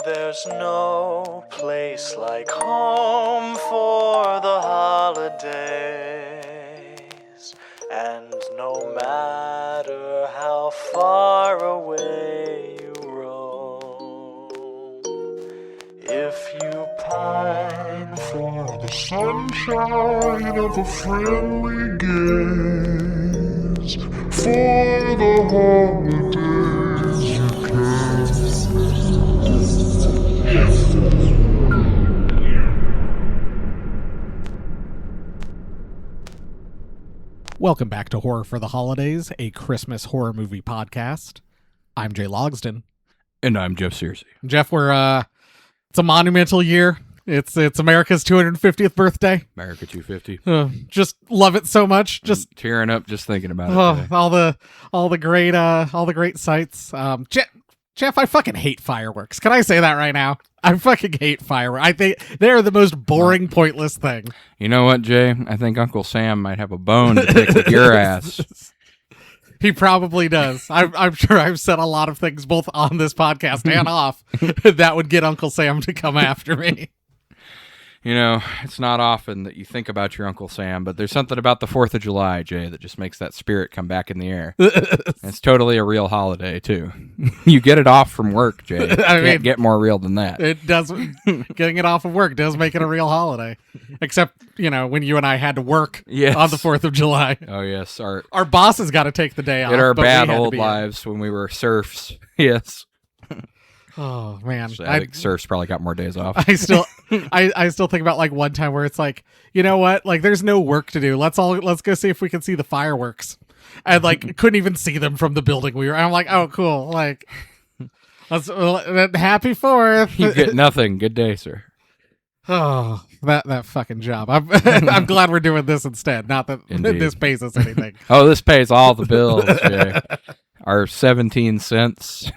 there's no place like home for the holidays. And no matter how far away you roam, if you pine for the sunshine of a friendly gaze, for the holidays you can. Welcome back to Horror for the Holidays, a Christmas horror movie podcast. I'm Jay Logsdon. And I'm Jeff Searcy. Jeff, it's a monumental year. It's America's 250th birthday. America 250. Just love it so much. Just I'm tearing up just thinking about it. Today. all the great sights. Jeff, I fucking hate fireworks. Can I say that right now? I fucking hate fireworks. I think they're the most boring, pointless thing. You know what, Jay? I think Uncle Sam might have a bone to pick with your ass. He probably does. I'm sure I've said a lot of things both on this podcast and off that would get Uncle Sam to come after me. You know, it's not often that you think about your Uncle Sam, but there's something about the 4th of July, Jay, that just makes that spirit come back in the air. It's totally a real holiday, too. You get it off from work, Jay. Can't get more real than that. It does. Getting it off of work does make it a real holiday. Except, when you and I had to work on the 4th of July. Oh, yes. Our bosses got to take the day off. In our bad old lives when we were serfs. Yes. Oh man, actually, I think serfs probably got more days off. I still think about like one time where it's like, you know what, like there's no work to do. Let's go see if we can see the fireworks, and like couldn't even see them from the building we were. And I'm like, oh cool, like happy 4th. You get nothing. Good day, sir. Oh, that fucking job. I'm glad we're doing this instead. Not that this pays us anything. Oh, this pays all the bills, Jay. Our 17 cents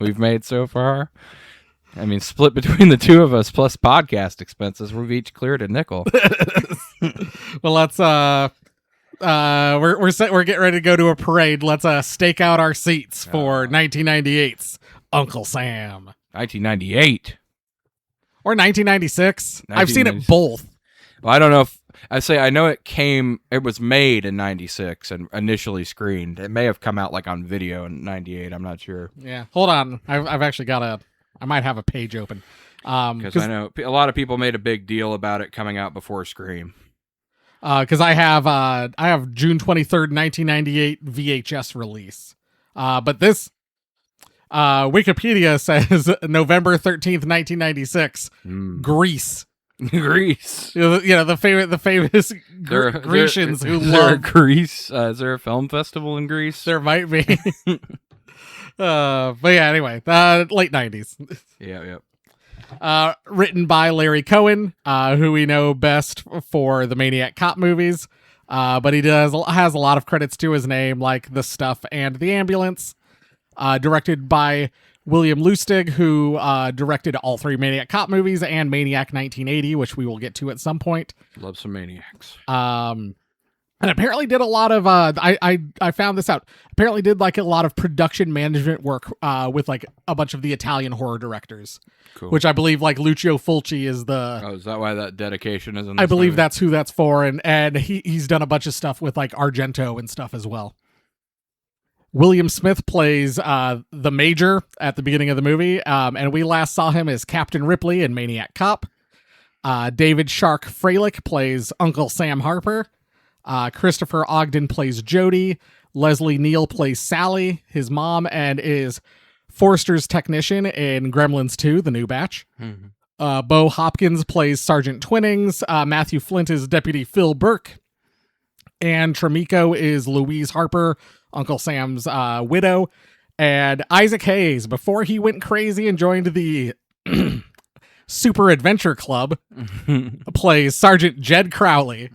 we've made so far. I mean, split between the two of us plus podcast expenses, we've each cleared a nickel. Well, let's we're getting ready to go to a parade. Let's stake out our seats for 1998's Uncle Sam. 1998 or 1996. I've seen it both. Well, I don't know if I know it was made in 96 and initially screened. It may have come out like on video in 98. I'm not sure. Yeah. Hold on. I've actually I might have a page open. Because I know a lot of people made a big deal about it coming out before Scream. Because I have June 23rd, 1998 VHS release. But this Wikipedia says November 13th, 1996. Greece. Greece. The famous Grecians who love Greece. Is there a film festival in Greece? There might be. But yeah, anyway, late 90s. Yeah. Written by Larry Cohen, who we know best for the Maniac Cop movies. But he has a lot of credits to his name, like The Stuff and The Ambulance. Directed by William Lustig, who directed all 3 Maniac Cop movies and Maniac 1980, which we will get to at some point. Love some Maniacs. And apparently did a lot of I found this out. Apparently did like a lot of production management work with like a bunch of the Italian horror directors. Cool. Which I believe like Lucio Fulci is the. Oh, is that why that dedication is in this I believe movie? That's who that's for, and he's done a bunch of stuff with like Argento and stuff as well. William Smith plays the Major at the beginning of the movie, and we last saw him as Captain Ripley in Maniac Cop. David Shark Freilich plays Uncle Sam Harper. Christopher Ogden plays Jody. Leslie Neal plays Sally, his mom, and is Forster's technician in Gremlins 2, the new batch. Mm-hmm. Bo Hopkins plays Sergeant Twinnings. Matthew Flint is Deputy Phil Burke. Anne Tremico is Louise Harper, Uncle Sam's widow. And Isaac Hayes, before he went crazy and joined the Super Adventure Club, plays Sergeant Jed Crowley.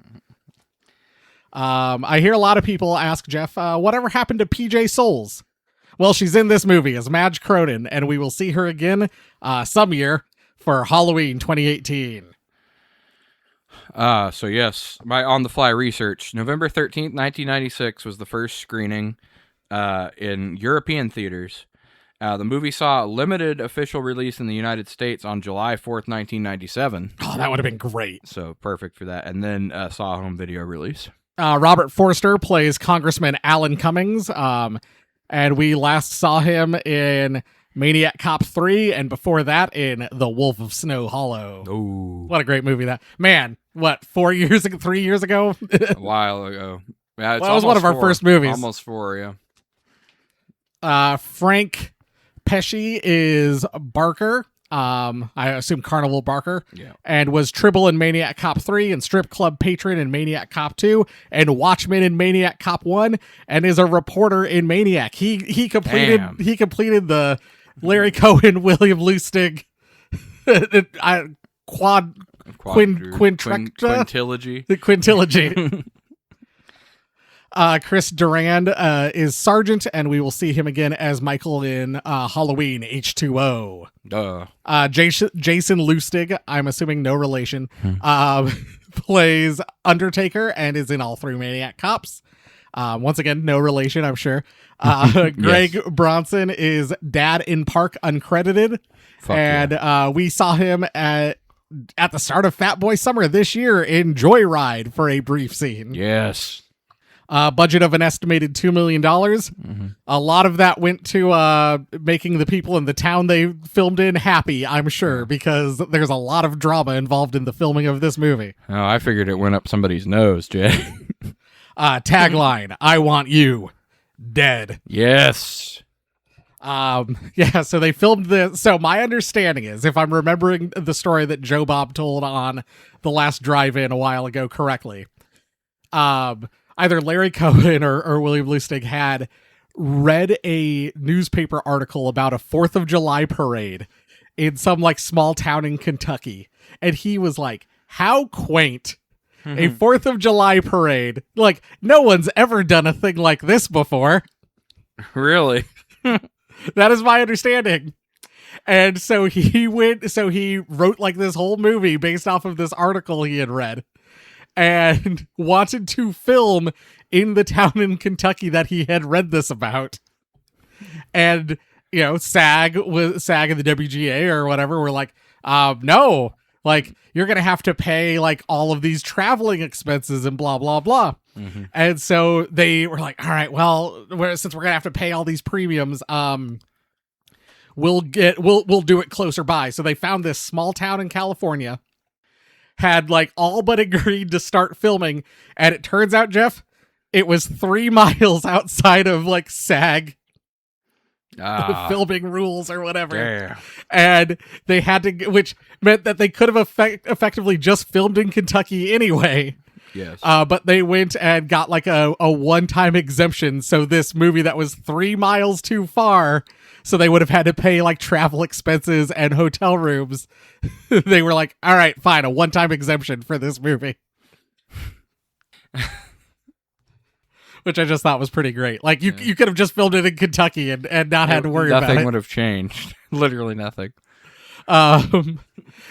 I hear a lot of people ask Jeff, whatever happened to PJ Souls? Well, she's in this movie as Madge Cronin, and we will see her again some year for Halloween 2018. So yes, my on-the-fly research. November 13th, 1996 was the first screening in European theaters. The movie saw a limited official release in the United States on July 4th, 1997. Oh, that would have been great. So perfect for that. And then saw a home video release. Robert Forster plays Congressman Alan Cummings, and we last saw him in Maniac Cop 3, and before that in The Wolf of Snow Hollow. Oh, What a great movie that. Man, what, 3 years ago? a while ago. Yeah, Well, it was one of our first movies. Almost 4, yeah. Frank Pesci is Barker. I assume Carnival Barker. Yeah. And was Tribble in Maniac Cop 3 and Strip Club Patron in Maniac Cop 2 and Watchmen in Maniac Cop 1 and is a reporter in Maniac. He completed the Larry Cohen, William Lustig quintilogy. The quintilogy. Chris Durand is Sergeant, and we will see him again as Michael in Halloween H2O. Duh. Jason Lustig, I'm assuming no relation, plays Undertaker and is in all 3 Maniac Cops. Once again, no relation, I'm sure. Greg Bronson is Dad in Park uncredited. We saw him at the start of Fat Boy Summer this year in Joyride for a brief scene. Yes. Budget of an estimated $2 million. Mm-hmm. A lot of that went to making the people in the town they filmed in happy, I'm sure, because there's a lot of drama involved in the filming of this movie. Oh, I figured it went up somebody's nose, Jay. Tagline, I want you dead. Yes. Yeah, so they filmed this. So my understanding is, if I'm remembering the story that Joe Bob told on the last drive-in a while ago correctly, either Larry Cohen or William Lustig had read a newspaper article about a 4th of July parade in some like small town in Kentucky. And he was like, how quaint. A 4th of July parade. Like, no one's ever done a thing like this before. Really? That is my understanding. And so he wrote like this whole movie based off of this article he had read and wanted to film in the town in Kentucky that he had read this about. And, you know, SAG and the WGA or whatever were like, no, like, you're going to have to pay like all of these traveling expenses and blah, blah, blah. Mm-hmm. And so they were like, all right, well, since we're going to have to pay all these premiums, we'll do it closer by. So they found this small town in California, had like all but agreed to start filming. And it turns out, Jeff, it was 3 miles outside of like SAG filming rules or whatever. Damn. And they had to, which meant that they could have effectively just filmed in Kentucky anyway. Yes. But they went and got like a one-time exemption. So this movie that was 3 miles too far, so they would have had to pay like travel expenses and hotel rooms. They were like, all right, fine, a one-time exemption for this movie. Which I just thought was pretty great. Like, you could have just filmed it in Kentucky and not had to worry about it. Nothing would have changed. Literally nothing. And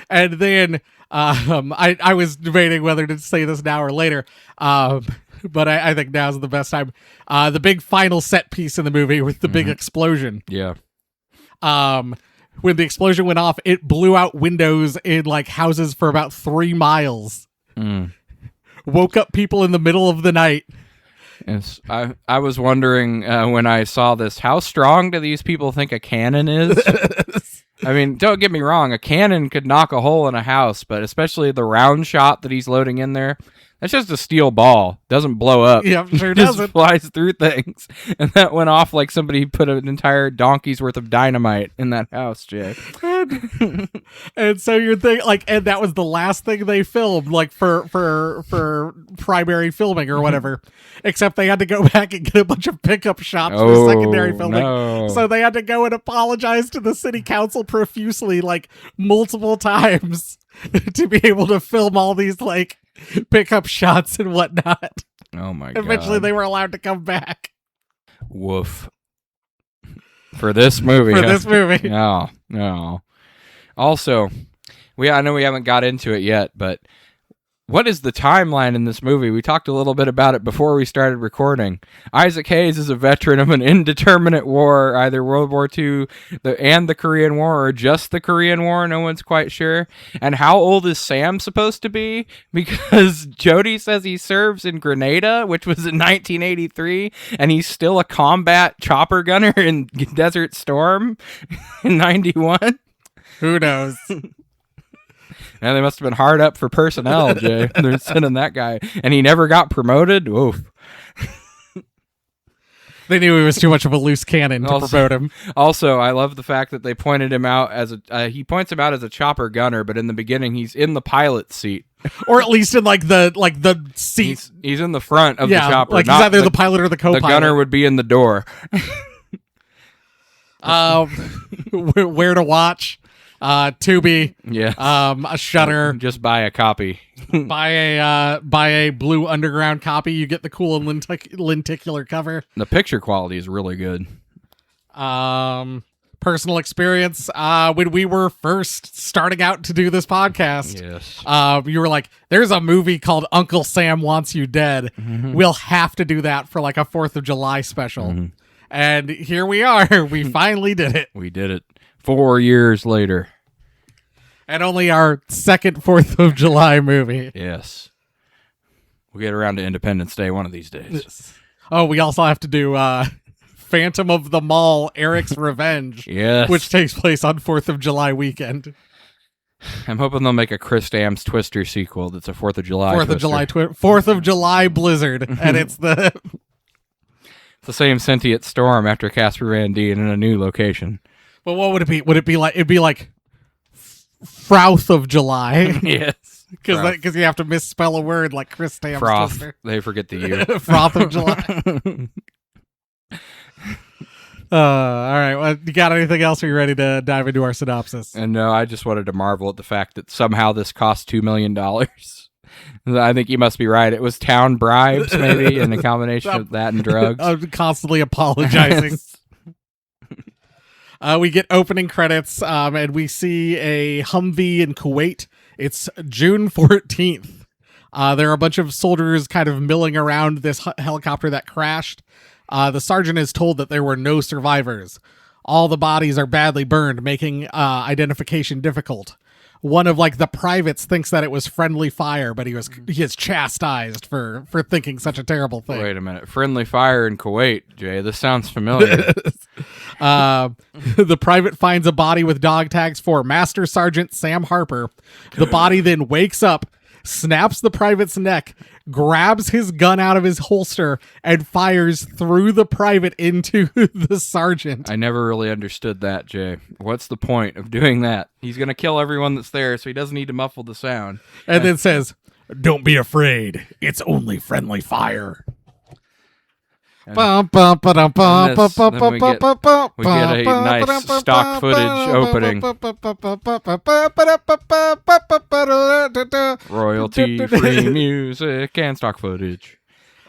then I was debating whether to say this now or later, but I think now's the best time. The big final set piece in the movie with the big explosion. Yeah. When the explosion went off, it blew out windows in like houses for about 3 miles. Woke up people in the middle of the night. Yes, I was wondering when I saw this, how strong do these people think a cannon is? I mean, don't get me wrong, a cannon could knock a hole in a house, but especially the round shot that he's loading in there, that's just a steel ball. Doesn't blow up. Yeah, sure It just doesn't. flies through things. And that went off like somebody put an entire donkey's worth of dynamite in that house, Jay. And so you're thinking, like, and that was the last thing they filmed, like, for primary filming or whatever. Except they had to go back and get a bunch of pickup shots for secondary filming. No. So they had to go and apologize to the city council profusely, like, multiple times to be able to film all these, like, pickup shots and whatnot. Oh my god. Eventually they were allowed to come back. Woof. For this movie. This movie. No. Also, I know we haven't got into it yet, but what is the timeline in this movie? We talked a little bit about it before we started recording. Isaac Hayes is a veteran of an indeterminate war, either World War II and the Korean War, or just the Korean War. No one's quite sure. And how old is Sam supposed to be? Because Jody says he serves in Grenada, which was in 1983, and he's still a combat chopper gunner in Desert Storm in 91. Who knows? And they must have been hard up for personnel, Jay. They're sending that guy. And he never got promoted? Oof. They knew he was too much of a loose cannon to promote him. Also, I love the fact that they pointed him out as he points him out as a chopper gunner, but in the beginning he's in the pilot's seat. Or at least in the seat. He's in the front of the chopper. Like he's either the pilot or the co-pilot. The gunner would be in the door. Where to watch? Tubi, a Shudder. Just buy a copy. buy a Blue Underground copy. You get the cool lenticular cover. The picture quality is really good. Personal experience. When we were first starting out to do this podcast, yes, you were like, "There's a movie called Uncle Sam Wants You Dead. Mm-hmm. We'll have to do that for like a 4th of July special." Mm-hmm. And here we are. We finally did it. We did it 4 years later. And only our second 4th of July movie. Yes. We'll get around to Independence Day one of these days. Oh, we also have to do Phantom of the Mall, Eric's Revenge. Yes. Which takes place on 4th of July weekend. I'm hoping they'll make a Chris Stamps Twister sequel that's a 4th of July 4th of July Blizzard. And it's the same sentient storm after Casper Van Dien in a new location. Well, what would it be? Would it be like, it'd be like Frouth of July. Yes. Because you have to misspell a word like Chris Stamps Froth. Twister. They forget the U. Froth of July. All right. Well, you got anything else? Are you ready to dive into our synopsis? And no, I just wanted to marvel at the fact that somehow this cost $2 million. I think you must be right. It was town bribes, maybe, and a combination of that and drugs. I'm constantly apologizing. We get opening credits, and we see a Humvee in Kuwait. It's June 14th. There are a bunch of soldiers kind of milling around this helicopter that crashed. The sergeant is told that there were no survivors. All the bodies are badly burned, making identification difficult. One of the privates thinks that it was friendly fire, but he is chastised for thinking such a terrible thing. Wait a minute. Friendly fire in Kuwait, Jay. This sounds familiar. The private finds a body with dog tags for Master Sergeant Sam Harper. The body then wakes up, snaps the private's neck, grabs his gun out of his holster, and fires through the private into the sergeant. I never really understood that, Jay. What's the point of doing that? He's going to kill everyone that's there, so he doesn't need to muffle the sound. And then says, "Don't be afraid. It's only friendly fire." We get a nice stock footage opening. Royalty-free music and stock footage.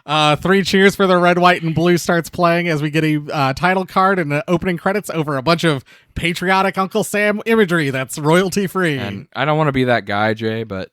3 cheers for the red, white, and blue starts playing as we get a title card and opening credits over a bunch of patriotic Uncle Sam imagery that's royalty-free. And I don't want to be that guy, Jay, but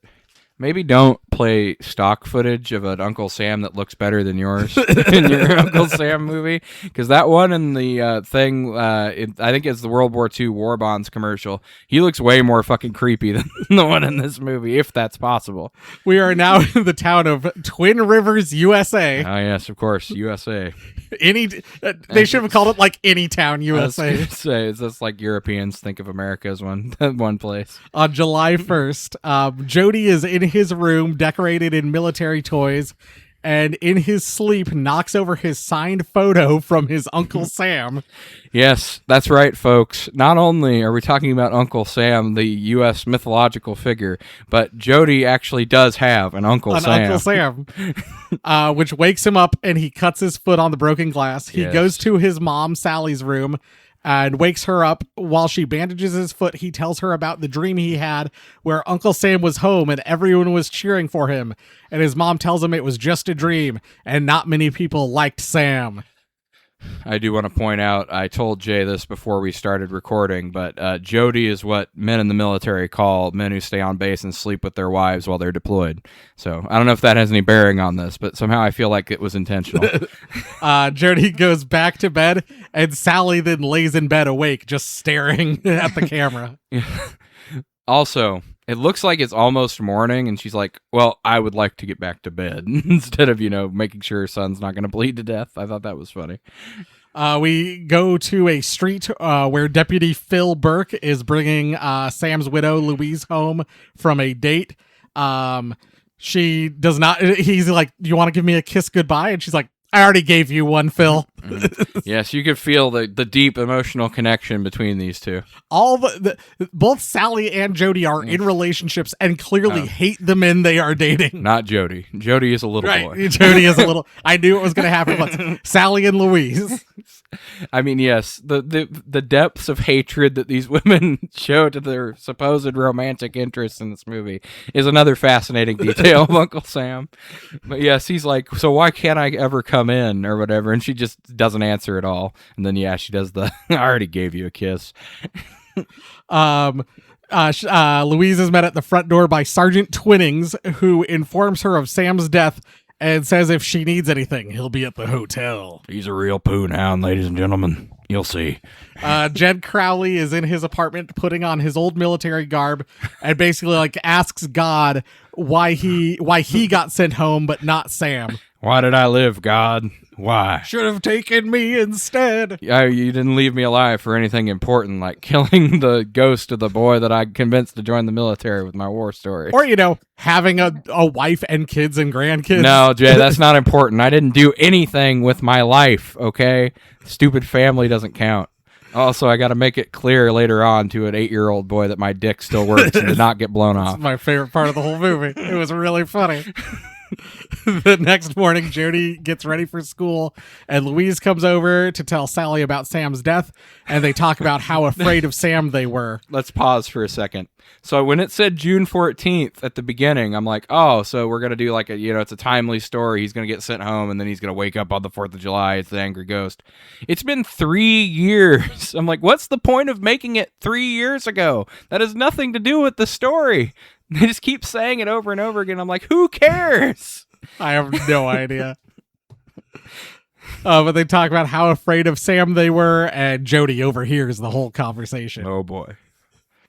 maybe don't play stock footage of an Uncle Sam that looks better than yours in your Uncle Sam movie. Because that one in the thing, I think it's the World War II War Bonds commercial. He looks way more fucking creepy than the one in this movie, if that's possible. We are now in the town of Twin Rivers, USA. Oh, yes, of course, USA. They should have called it Any Town, USA. I was gonna say, it's just like Europeans think of America as one place. On July 1st, Jody is in his room decorated in military toys, and in his sleep knocks over his signed photo from his Uncle Sam. Yes, that's right, folks. Not only are we talking about Uncle Sam, the U.S. mythological figure, but Jody actually does have an Uncle Sam. Which wakes him up, and he cuts his foot on the broken glass. He Yes. goes to his mom, Sally's room, and wakes her up. While she bandages his foot, he tells her about the dream he had where Uncle Sam was home and everyone was cheering for him. And his mom tells him it was just a dream and not many people liked Sam. I do want to point out, I told Jay this before we started recording, but Jody is what men in the military call men who stay on base and sleep with their wives while they're deployed. So I don't know if that has any bearing on this, but somehow I feel like it was intentional. Jody goes back to bed, and Sally then lays in bed awake, just staring at the camera. Also, it looks like it's almost morning, and she's like, well, I would like to get back to bed, instead of, making sure her son's not going to bleed to death. I thought that was funny. We go to a street where Deputy Phil Burke is bringing Sam's widow, Louise, home from a date. She does not, he's like, do you want to give me a kiss goodbye? And she's like, I already gave you one, Phil. Yes, you could feel the deep emotional connection between these two. Both Sally and Jody are in relationships and clearly hate the men they are dating. Not Jody. Jody is a little boy. Jody is a little. I knew it was going to happen once. Sally and Louise. I mean, yes, the depths of hatred that these women show to their supposed romantic interests in this movie is another fascinating detail of Uncle Sam. But yes, he's like, so why can't I ever come in or whatever? And she just doesn't answer at all. And then, yeah, she does I already gave you a kiss. Louise is met at the front door by Sergeant Twinnings, who informs her of Sam's death and says if she needs anything, he'll be at the hotel. He's a real poon hound, ladies and gentlemen. You'll see. Jed Crowley is in his apartment putting on his old military garb and basically asks God why he got sent home but not Sam. Why did I live, God? Why? Should have taken me instead. Yeah, you didn't leave me alive for anything important, like killing the ghost of the boy that I convinced to join the military with my war story. Or, having a wife and kids and grandkids. No, Jay, that's not important. I didn't do anything with my life, okay? Stupid family doesn't count. Also, I got to make it clear later on to an 8-year-old boy that my dick still works and did not get blown off. That's my favorite part of the whole movie. It was really funny. The next morning, Jody gets ready for school, and Louise comes over to tell Sally about Sam's death, and they talk about how afraid of Sam they were. Let's pause for a second. So when it said June 14th at the beginning, I'm like, oh, so we're going to do it's a timely story. He's going to get sent home, and then he's going to wake up on the 4th of July. It's the angry ghost. It's been 3 years. I'm like, what's the point of making it 3 years ago? That has nothing to do with the story. They just keep saying it over and over again. I'm like, who cares? I have no idea. But they talk about how afraid of Sam they were, and Jody overhears the whole conversation. Oh, boy.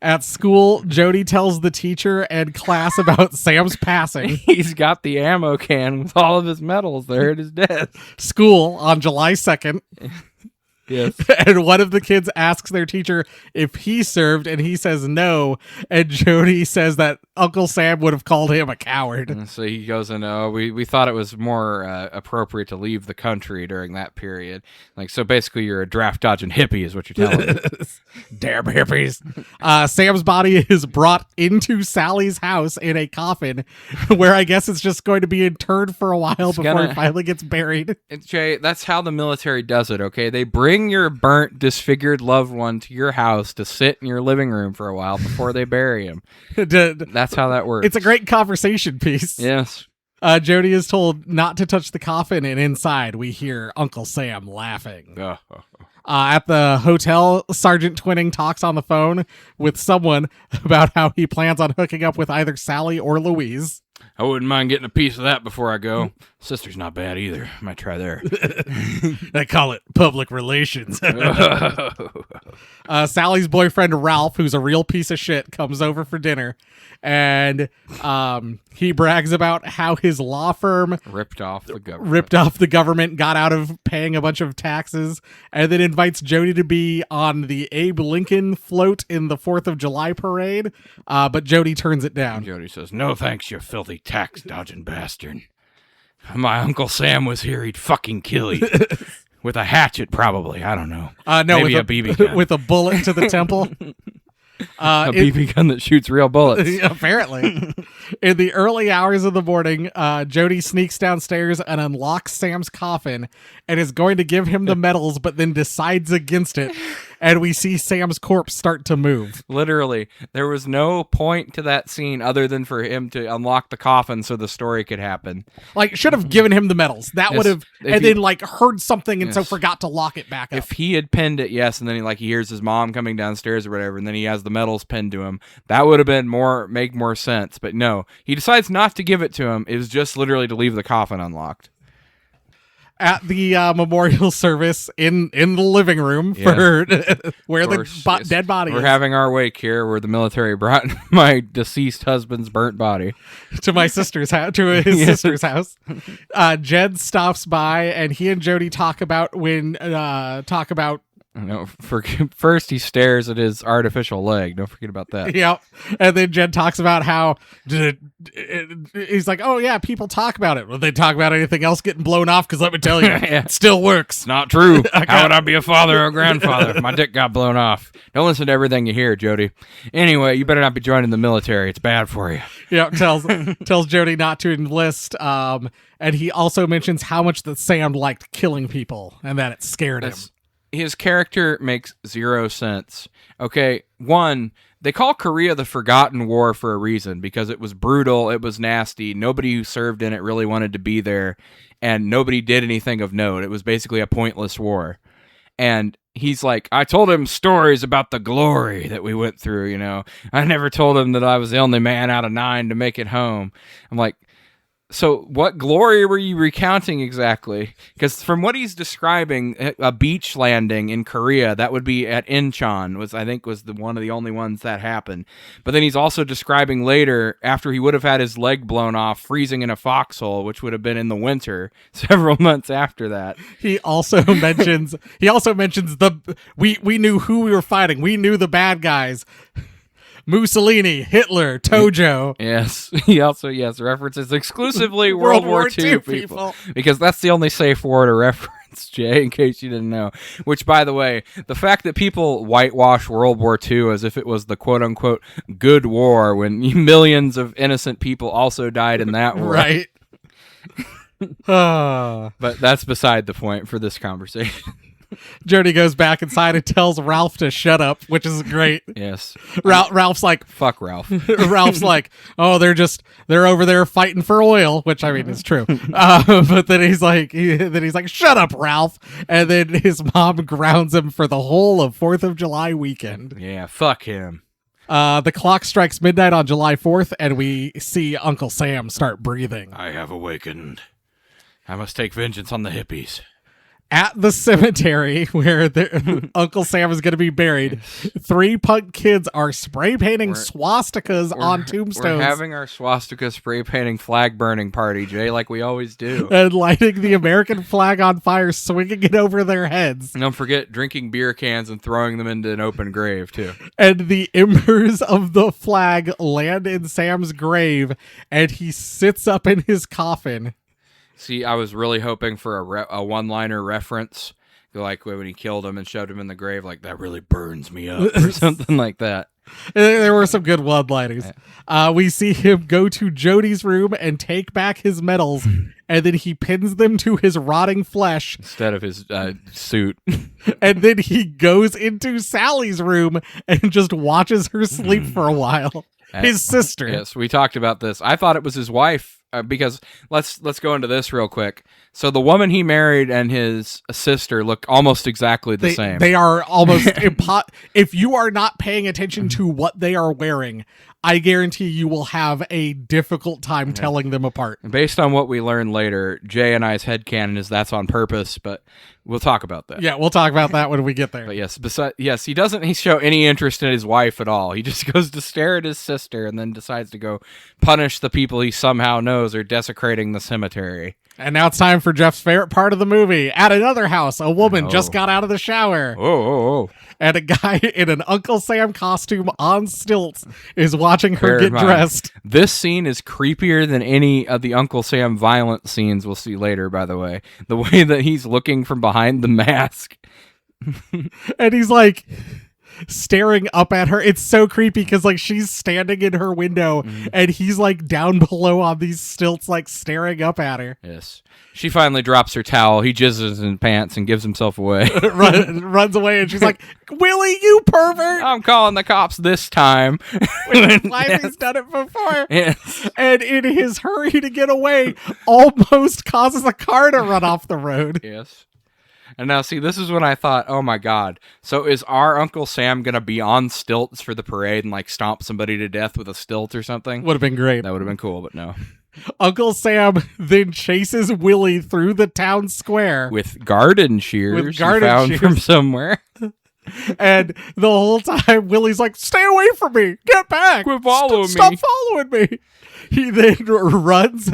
At school, Jody tells the teacher and class about Sam's passing. He's got the ammo can with all of his medals there at his desk. School on July 2nd. Yes. And one of the kids asks their teacher if he served, and he says no. And Jody says that Uncle Sam would have called him a coward. And so he goes, we thought it was more appropriate to leave the country during that period. So basically you're a draft dodging hippie is what you're telling me. Damn hippies. Sam's body is brought into Sally's house in a coffin, where I guess it's just going to be interred for a while before it finally gets buried. Jay, that's how the military does it, okay? They bring your burnt, disfigured loved one to your house to sit in your living room for a while before they bury him. That's how that works. It's a great conversation piece. Yes. Jody is told not to touch the coffin, and inside we hear Uncle Sam laughing. At the hotel, Sergeant Twinning talks on the phone with someone about how he plans on hooking up with either Sally or Louise. I wouldn't mind getting a piece of that before I go. Sister's not bad either. I might try there. They call it public relations. Sally's boyfriend, Ralph, who's a real piece of shit, comes over for dinner. And he brags about how his law firm ripped off the government, got out of paying a bunch of taxes, and then invites Jody to be on the Abe Lincoln float in the 4th of July parade. But Jody turns it down. Jody says, no thanks, you filthy tax-dodging bastard. My Uncle Sam was here, he'd fucking kill you. With a hatchet, probably. I don't know. No, maybe a BB gun. With a bullet to the temple. A BB gun that shoots real bullets. Apparently. In the early hours of the morning, Jody sneaks downstairs and unlocks Sam's coffin and is going to give him the medals, but then decides against it and we see Sam's corpse start to move. Literally, there was no point to that scene other than for him to unlock the coffin so the story could happen. Like, should have given him the medals. That Yes, would have, if and he- then like heard something and so Yes. forgot to lock it back up. If he had pinned it, yes, and then he hears his mom coming downstairs or whatever, and then he has the medals pinned to him, that would have been make more sense. But no, he decides not to give it to him. It was just literally to leave the coffin unlocked. At the memorial service in the living room Yeah. for where Of course, the yes. dead body We're is. having our wake here where the military brought my deceased husband's burnt body. To my sister's house, to his Yeah. sister's house. Jed stops by and he and Jody talk about First he stares at his artificial leg. Don't forget about that. yeah, and then Jed talks about how he's like, oh yeah, people talk about it. Will they talk about anything else getting blown off? Because let me tell you, Yeah. it still works. It's not true. How would I be a father or a grandfather if my dick got blown off? Don't listen to everything you hear, Jody. Anyway, you better not be joining the military. It's bad for you. Yeah, tells Jody not to enlist. And he also mentions how much that Sam liked killing people and that it scared him. His character makes zero sense. Okay, one, they call Korea the Forgotten War for a reason, because it was brutal, it was nasty, nobody who served in it really wanted to be there, and nobody did anything of note. It was basically a pointless war. And he's like, I told him stories about the glory that we went through, you know. I never told him that I was the only man out of 9 to make it home. I'm like, so what glory were you recounting exactly? Because from what he's describing, a beach landing in Korea, that would be at Incheon, was one of the only ones that happened. But then he's also describing later, after he would have had his leg blown off, freezing in a foxhole, which would have been in the winter, several months after that. He also mentions we knew who we were fighting. We knew the bad guys. Mussolini, Hitler, Tojo. Yes. He also, references exclusively World War II people. Because that's the only safe war to reference, Jay, in case you didn't know. Which, by the way, the fact that people whitewash World War II as if it was the quote-unquote good war when millions of innocent people also died in that war. Right. But that's beside the point for this conversation. Jody goes back inside and tells Ralph to shut up, which is great. Yes. Ralph's like, Fuck Ralph. Ralph's like, oh, they're over there fighting for oil, which I mean is true. But then he's like, shut up, Ralph. And then his mom grounds him for the whole of 4th of July weekend. Yeah, fuck him. The clock strikes midnight on July 4th, and we see Uncle Sam start breathing. I have awakened. I must take vengeance on the hippies. At the cemetery where Uncle Sam is going to be buried, 3 punk kids are spray painting swastikas on tombstones. We're having our swastika spray painting flag burning party, Jay, like we always do. And lighting the American flag on fire, swinging it over their heads. And don't forget drinking beer cans and throwing them into an open grave, too. And the embers of the flag land in Sam's grave, and he sits up in his coffin. See, I was really hoping for a one-liner reference, like when he killed him and shoved him in the grave, like, that really burns me up, or something like that. There were some good one-liners. We see him go to Jody's room and take back his medals, and then he pins them to his rotting flesh. Instead of his suit. And then he goes into Sally's room and just watches her sleep for a while. His sister. Yes, we talked about this. I thought it was his wife, because let's go into this real quick. So the woman he married and his sister look almost exactly the same. They are almost if you are not paying attention to what they are wearing, I guarantee you will have a difficult time telling them apart. Based on what we learn later, Jay and I's headcanon is that's on purpose, but we'll talk about that. Yeah, we'll talk about that when we get there. But yes, he doesn't show any interest in his wife at all. He just goes to stare at his sister and then decides to go punish the people he somehow knows are desecrating the cemetery. And now it's time for Jeff's favorite part of the movie. At another house, a woman just got out of the shower. Oh. And a guy in an Uncle Sam costume on stilts is watching her get dressed. This scene is creepier than any of the Uncle Sam violent scenes we'll see later, by the way. The way that he's looking from behind the mask. And he's like, staring up at her. It's so creepy because like she's standing in her window and he's like down below on these stilts, like staring up at her. Yes. She finally drops her towel. He jizzes in pants and gives himself away. Runs away, and she's like, Willie, you pervert! I'm calling the cops this time. He's done it before. Yes. And in his hurry to get away, almost causes a car to run off the road. Yes. And now, see, this is when I thought, oh my God. So is our Uncle Sam going to be on stilts for the parade and like stomp somebody to death with a stilt or something? Would have been great. That would have been cool, but no. Uncle Sam then chases Willie through the town square With garden shears With garden he found shears. from somewhere. and the whole time Willie's like, stay away from me, get back, Quit following stop me. following me. He then runs.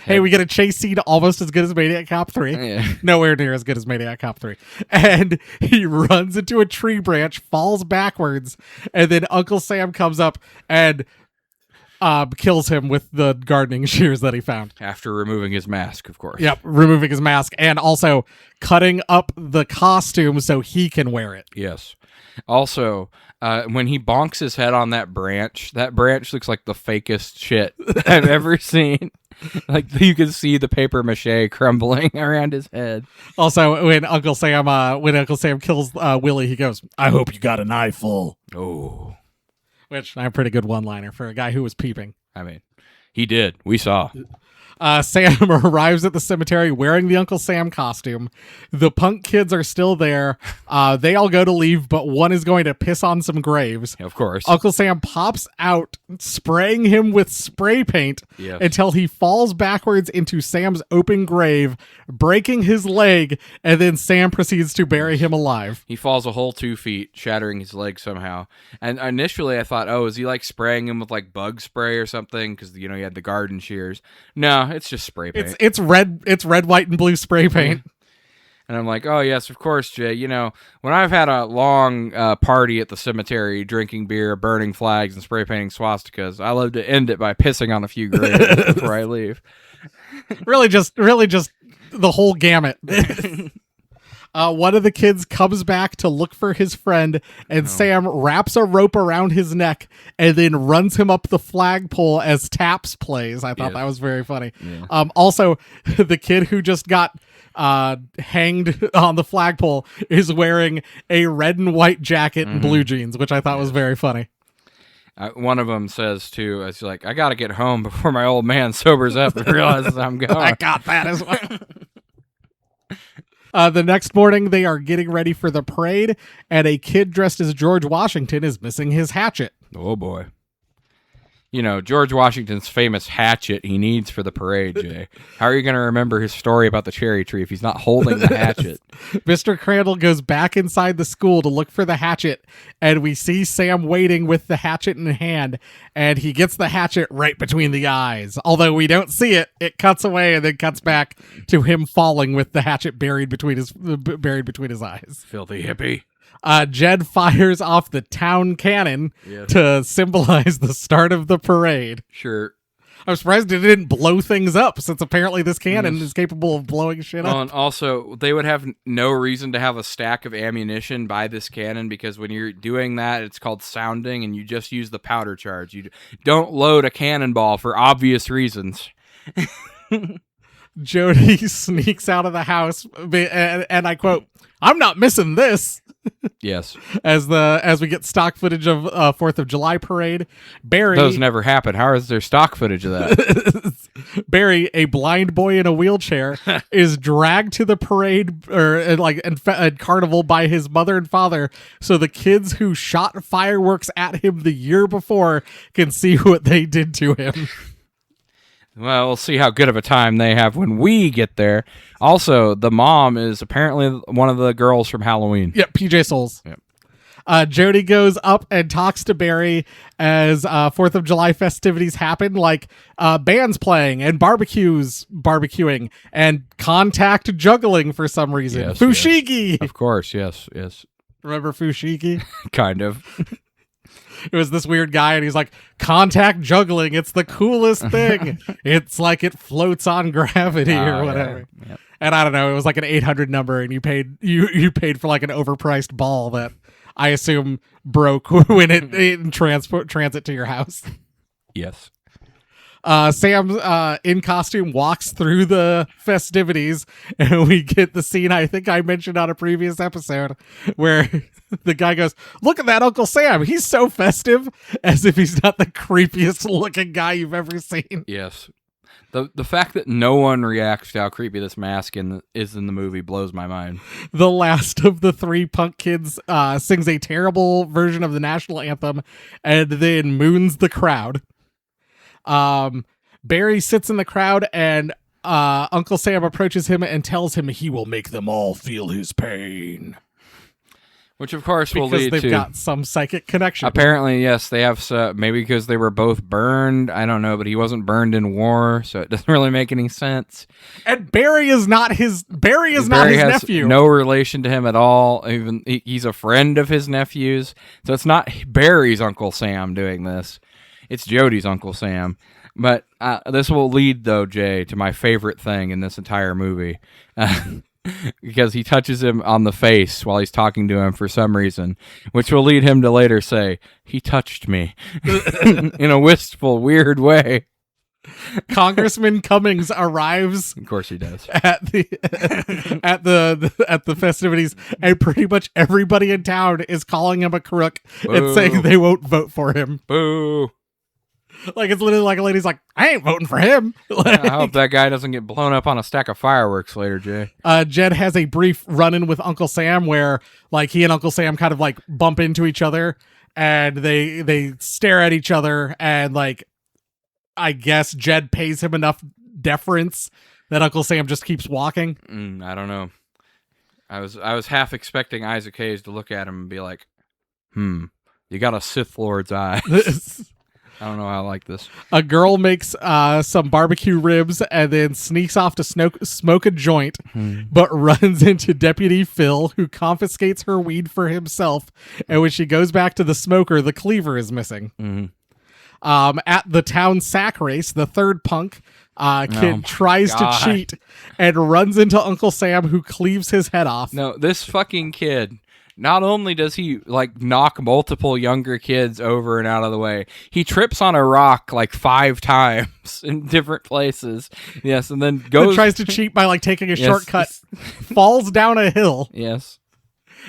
Hey, we get a chase scene almost as good as Maniac Cop 3. Yeah. Nowhere near as good as Maniac Cop 3. And he runs into a tree branch, falls backwards, and then Uncle Sam comes up and kills him with the gardening shears that he found. After removing his mask, of course. Yep, removing his mask and also cutting up the costume so he can wear it. Yes. Also, when he bonks his head on that branch looks like the fakest shit I've ever seen. Like you can see the paper mache crumbling around his head. Also, when Uncle Sam kills Willie, he goes, "I hope you got an eye full." Oh, which a pretty good one-liner for a guy who was peeping. I mean, he did. We saw. Sam arrives at the cemetery wearing the Uncle Sam costume. The punk kids are still there. They all go to leave, but one is going to piss on some graves. Of course. Uncle Sam pops out, spraying him with spray paint until he falls backwards into Sam's open grave, breaking his leg, and then Sam proceeds to bury him alive. He falls a whole 2 feet, shattering his leg somehow. And initially I thought, oh, is he like spraying him with like bug spray or something? Because, he had the garden shears. No, it's just spray paint. It's red, white, and blue spray paint. And I'm like, oh, yes, of course, Jay. When I've had a long party at the cemetery, drinking beer, burning flags, and spray painting swastikas, I love to end it by pissing on a few graves before I leave. Really just the whole gamut. One of the kids comes back to look for his friend, and Sam wraps a rope around his neck and then runs him up the flagpole as Taps plays. I thought that was very funny. Yeah. Also, the kid who just got hanged on the flagpole is wearing a red and white jacket and blue jeans, which I thought was very funny. One of them says, too, it's like, I got to get home before my old man sobers up and realizes I'm gone. I got that as well. The next morning, they are getting ready for the parade, and a kid dressed as George Washington is missing his hatchet. Oh, boy. George Washington's famous hatchet he needs for the parade, Jay. How are you going to remember his story about the cherry tree if he's not holding the hatchet? Mr. Crandall goes back inside the school to look for the hatchet, and we see Sam waiting with the hatchet in hand, and he gets the hatchet right between the eyes. Although we don't see it, it cuts away and then cuts back to him falling with the hatchet buried between his eyes. Filthy hippie. Jed fires off the town cannon to symbolize the start of the parade. Sure. I'm surprised it didn't blow things up, since apparently this cannon is capable of blowing shit up. And also, they would have no reason to have a stack of ammunition by this cannon, because when you're doing that, it's called sounding, and you just use the powder charge. You don't load a cannonball for obvious reasons. Jody sneaks out of the house, and I quote, "I'm not missing this." Yes. As we get stock footage of 4th of July parade, Barry... Those never happen. How is there stock footage of that? Barry, a blind boy in a wheelchair, is dragged to the parade and carnival by his mother and father, so the kids who shot fireworks at him the year before can see what they did to him. Well, we'll see how good of a time they have when we get there. Also, the mom is apparently one of the girls from Halloween. Yep, PJ Souls. Yep. Jody goes up and talks to Barry as 4th of July festivities happen, like bands playing and barbecuing and contact juggling for some reason. Yes, Fushigi! Yes. Of course, yes. Remember Fushigi? Kind of. It was this weird guy, and he's like, contact juggling, it's the coolest thing. It's like it floats on gravity or whatever. Yeah. And I don't know, it was like an 800 number, and you paid for like an overpriced ball that I assume broke when it in transit to your house. Yes. Sam, in costume, walks through the festivities, and we get the scene I think I mentioned on a previous episode where the guy goes, "Look at that Uncle Sam. He's so festive," as if he's not the creepiest looking guy you've ever seen. Yes. The fact that no one reacts to how creepy this mask is in the movie blows my mind. The last of the three punk kids sings a terrible version of the national anthem and then moons the crowd. Barry sits in the crowd, and Uncle Sam approaches him and tells him he will make them all feel his pain. Which, of course, will Because lead they've to... got some psychic connection. Apparently, yes, they have... maybe because they were both burned. I don't know, but he wasn't burned in war, so it doesn't really make any sense. And Barry is not his Barry has nephew. No relation to him at all. Even he's a friend of his nephew's. So it's not Barry's Uncle Sam doing this. It's Jody's Uncle Sam. But this will lead, though, Jay, to my favorite thing in this entire movie. Because he touches him on the face while he's talking to him for some reason, which will lead him to later say, "He touched me," in a wistful, weird way. Congressman Cummings arrives. Of course he does. At the festivities, and pretty much everybody in town is calling him a crook and saying they won't vote for him. Boo. Like, it's literally like a lady's like, "I ain't voting for him." I hope that guy doesn't get blown up on a stack of fireworks later, Jay. Jed has a brief run-in with Uncle Sam where, like, he and Uncle Sam kind of, like, bump into each other, and they stare at each other, and, like, I guess Jed pays him enough deference that Uncle Sam just keeps walking. I don't know. I was half expecting Isaac Hayes to look at him and be like, you got a Sith Lord's eyes." I don't know how I like this. A girl makes some barbecue ribs and then sneaks off to smoke a joint, but runs into Deputy Phil, who confiscates her weed for himself. And when she goes back to the smoker, the cleaver is missing. At the town sack race, the third punk kid tries to cheat and runs into Uncle Sam, who cleaves his head off. No, this fucking kid... Not only does he, like, knock multiple younger kids over and out of the way, he trips on a rock, like, 5 times in different places. Yes, and then goes... tries to cheat by, like, taking a shortcut, falls down a hill. Yes.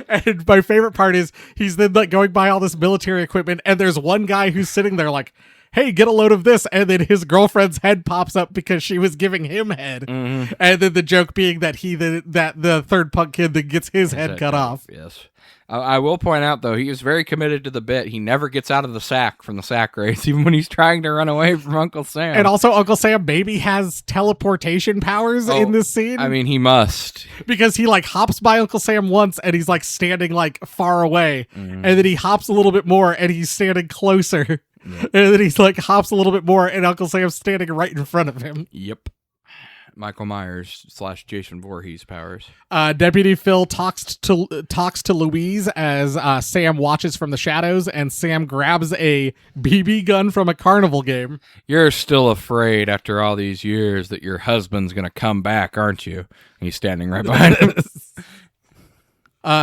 And my favorite part is he's then, like, going by all this military equipment, and there's one guy who's sitting there like, "Hey, get a load of this," and then his girlfriend's head pops up because she was giving him head. And then the joke being that the third punk kid that gets his head cut off. Yes. I will point out, though, he is very committed to the bit. He never gets out of the sack from the sack race, even when he's trying to run away from Uncle Sam. And also, Uncle Sam maybe has teleportation powers in this scene. I mean, he must. Because he, like, hops by Uncle Sam once, and he's, like, standing, like, far away. And then he hops a little bit more, and he's standing closer. And then he's, like, hops a little bit more, and Uncle Sam's standing right in front of him. Yep. Michael Myers / Jason Voorhees powers. Deputy Phil talks to Louise as Sam watches from the shadows, and Sam grabs a BB gun from a carnival game. "You're still afraid after all these years that your husband's going to come back, aren't you?" He's standing right behind him.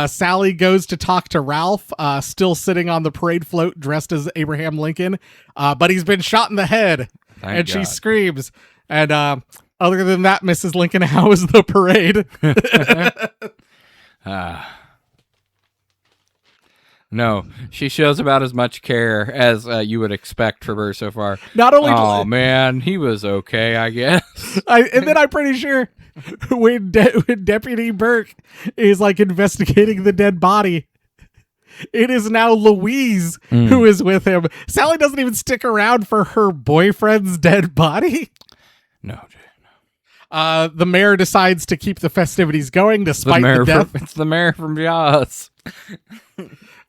Sally goes to talk to Ralph, still sitting on the parade float dressed as Abraham Lincoln, but he's been shot in the head. Thank God. She screams. And other than that, Mrs. Lincoln, how was the parade? No, she shows about as much care as you would expect from her so far. Not only... Oh, man, he was okay, I guess. And then I'm pretty sure when Deputy Burke is, like, investigating the dead body, it is now Louise who is with him. Sally doesn't even stick around for her boyfriend's dead body. No, Jay. The mayor decides to keep the festivities going despite the death. It's the mayor from Jaws.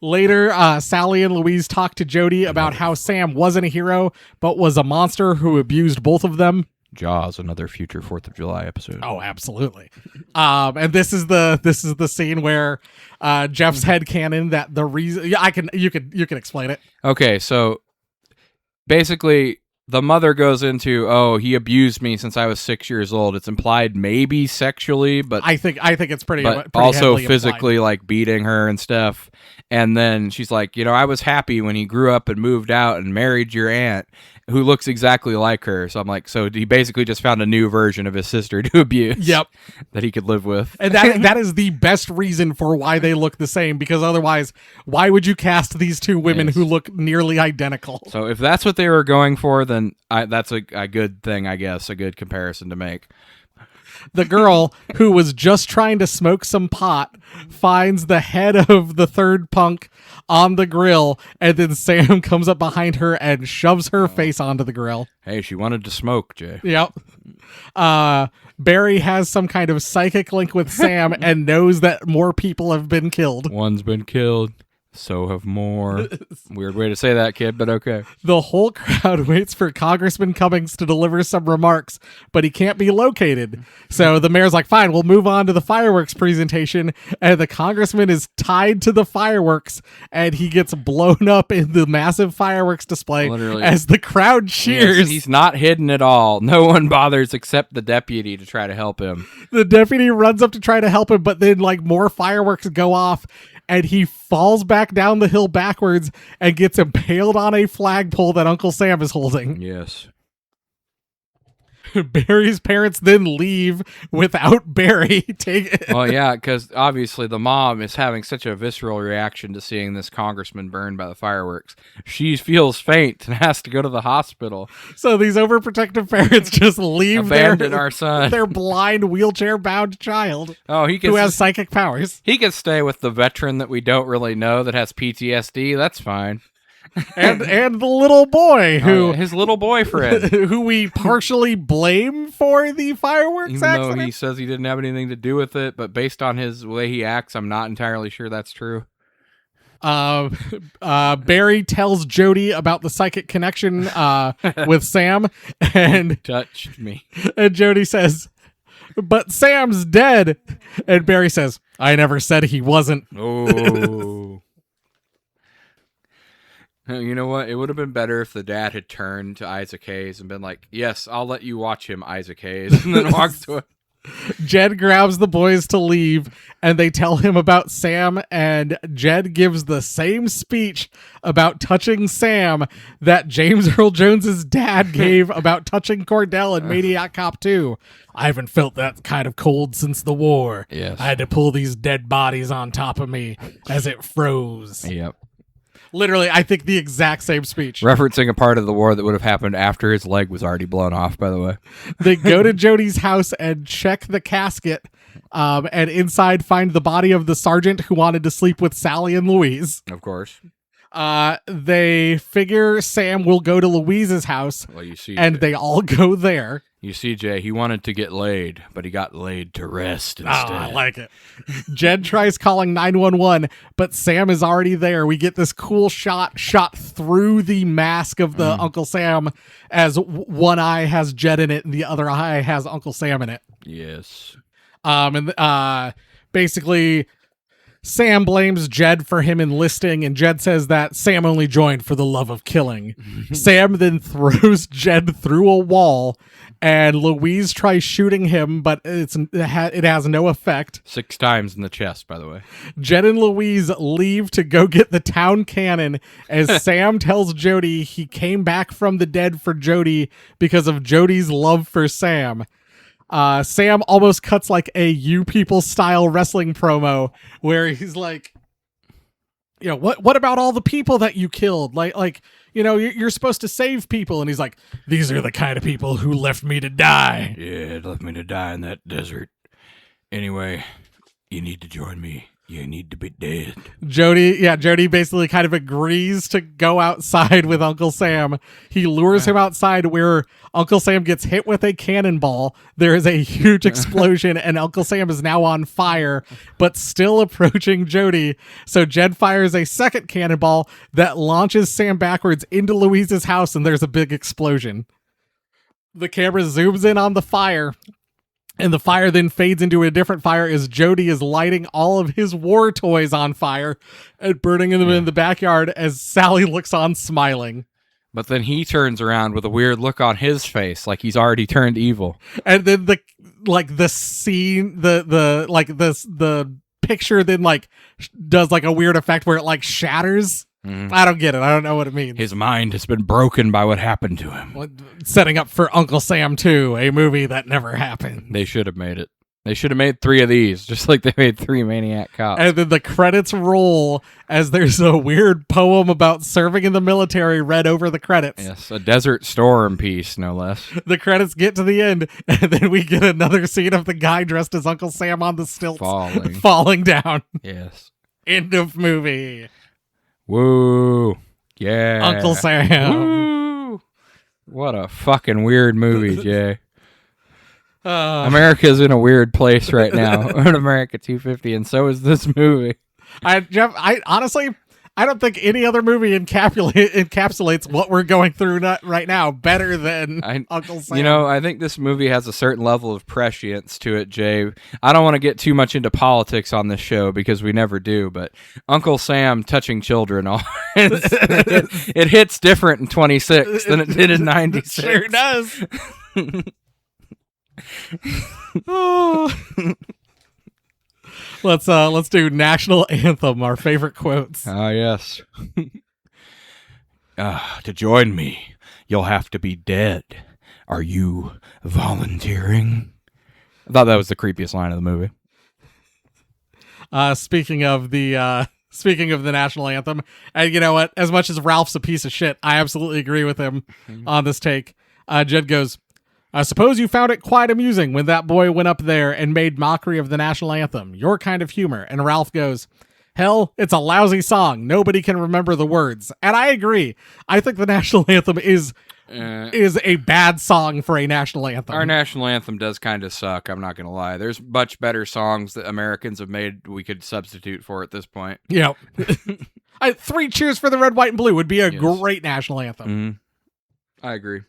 Later, Sally and Louise talk to Jody about how Sam wasn't a hero, but was a monster who abused both of them. Jaws, another future 4th of July episode. Oh, absolutely. And this is the scene where Jeff's headcanon that the reason you can explain it. Okay, so basically the mother goes into, "Oh, he abused me since I was 6 years old." It's implied maybe sexually, but I think it's pretty also heavily physically implied. like beating her and stuff. And then she's like, I was happy when he grew up and moved out and married your aunt, who looks exactly like her. So I'm like, so he basically just found a new version of his sister to abuse. Yep. That he could live with. And that is the best reason for why they look the same, because otherwise, why would you cast these two women who look nearly identical? So if that's what they were going for, then that's a good thing, I guess, a good comparison to make. The girl, who was just trying to smoke some pot, finds the head of the third punk on the grill, and then Sam comes up behind her and shoves her face onto the grill. Hey, she wanted to smoke, Jay. Yep. Barry has some kind of psychic link with Sam and knows that more people have been killed. One's been killed. So have more. Weird way to say that, kid, but okay. The whole crowd waits for Congressman Cummings to deliver some remarks, but he can't be located. So the mayor's like, fine, we'll move on to the fireworks presentation. And the congressman is tied to the fireworks, and he gets blown up in the massive fireworks display. Literally. As the crowd cheers. Yes, he's not hidden at all. No one bothers except the deputy to try to help him. The deputy runs up to try to help him, but then more fireworks go off, and he falls back down the hill backwards and gets impaled on a flagpole that Uncle Sam is holding. Yes. Barry's parents then leave without Barry. Well, yeah, because obviously the mom is having such a visceral reaction to seeing this congressman burned by the fireworks. She feels faint and has to go to the hospital. So these overprotective parents just leave Abandon our son. Their blind, wheelchair-bound child who has psychic powers. He can stay with the veteran that we don't really know that has PTSD. That's fine. and the little boy his little boyfriend who we partially blame for the fireworks even accident. Though he says he didn't have anything to do with it, but based on his way he acts, I'm not entirely sure that's true. Barry tells Jody about the psychic connection with Sam, and touched me. And Jody says, "But Sam's dead." And Barry says, "I never said he wasn't." Oh. You know what? It would have been better if the dad had turned to Isaac Hayes and been like, "Yes, I'll let you watch him, Isaac Hayes," and then walked away. Jed grabs the boys to leave, and they tell him about Sam, and Jed gives the same speech about touching Sam that James Earl Jones's dad gave about touching Cordell in Maniac Cop 2. "I haven't felt that kind of cold since the war. Yes. I had to pull these dead bodies on top of me as it froze." Yep. Literally, I think the exact same speech. Referencing a part of the war that would have happened after his leg was already blown off, by the way. They go to Jody's house and check the casket, and inside find the body of the sergeant who wanted to sleep with Sally and Louise. Of course. They figure Sam will go to Louise's house, well, you see, and they all go there. You see, Jay, he wanted to get laid, but he got laid to rest instead. Oh, I like it. Jed tries calling 911, but Sam is already there. We get this cool shot through the mask of the Uncle Sam, as one eye has Jed in it and the other eye has Uncle Sam in it. Yes. Basically, Sam blames Jed for him enlisting, and Jed says that Sam only joined for the love of killing. Sam then throws Jed through a wall, and Louise tries shooting him, but it has no effect. 6 times in the chest, by the way. Jed and Louise leave to go get the town cannon, as Sam tells Jody he came back from the dead for Jody because of Jody's love for Sam. Sam almost cuts like a "You People" style wrestling promo where he's like, what about all the people that you killed? You're supposed to save people. And he's like, "These are the kind of people who left me to die." Yeah, it left me to die in that desert. Anyway, you need to join me. You need to be dead. Jody basically kind of agrees to go outside with Uncle Sam. He lures him outside where Uncle Sam gets hit with a cannonball. There is a huge explosion and Uncle Sam is now on fire, but still approaching Jody. So Jed fires a second cannonball that launches Sam backwards into Louise's house, and there's a big explosion. The camera zooms in on the fire, and the fire then fades into a different fire as Jody is lighting all of his war toys on fire and burning them in the backyard as Sally looks on smiling. But then he turns around with a weird look on his face, like he's already turned evil. And then the scene, the picture then like does like a weird effect where it like shatters. I don't get it. I don't know what it means. His mind has been broken by what happened to him. Setting up for Uncle Sam 2, a movie that never happened. They should have made it. They should have made 3 of these, just like they made 3 Maniac Cops. And then the credits roll as there's a weird poem about serving in the military read over the credits. Yes, a Desert Storm piece, no less. The credits get to the end, and then we get another scene of the guy dressed as Uncle Sam on the stilts falling down. Yes. End of movie. Woo. Yeah. Uncle Sam. Woo. What a fucking weird movie, Jay. America's in a weird place right now. We're in America 250, and so is this movie. Jeff, I honestly, I don't think any other movie encapsulates what we're going through right now better than Uncle Sam. You know, I think this movie has a certain level of prescience to it, Jay. I don't want to get too much into politics on this show because we never do, but Uncle Sam touching children, it hits different in 26 than it did in 96. It sure does. Oh. Let's do national anthem, our favorite quotes. Ah, yes. To join me, you'll have to be dead. Are you volunteering? I thought that was the creepiest line of the movie. Speaking of the national anthem, and you know what? As much as Ralph's a piece of shit, I absolutely agree with him on this take. Jed goes, I suppose you found it quite amusing when that boy went up there and made mockery of the national anthem. Your kind of humor. And Ralph goes, hell, it's a lousy song. Nobody can remember the words. And I agree. I think the national anthem is a bad song for a national anthem. Our national anthem does kind of suck, I'm not going to lie. There's much better songs that Americans have made we could substitute for at this point. Yeah. 3 Cheers for the Red, White, and Blue would be a great national anthem. Mm-hmm. I agree.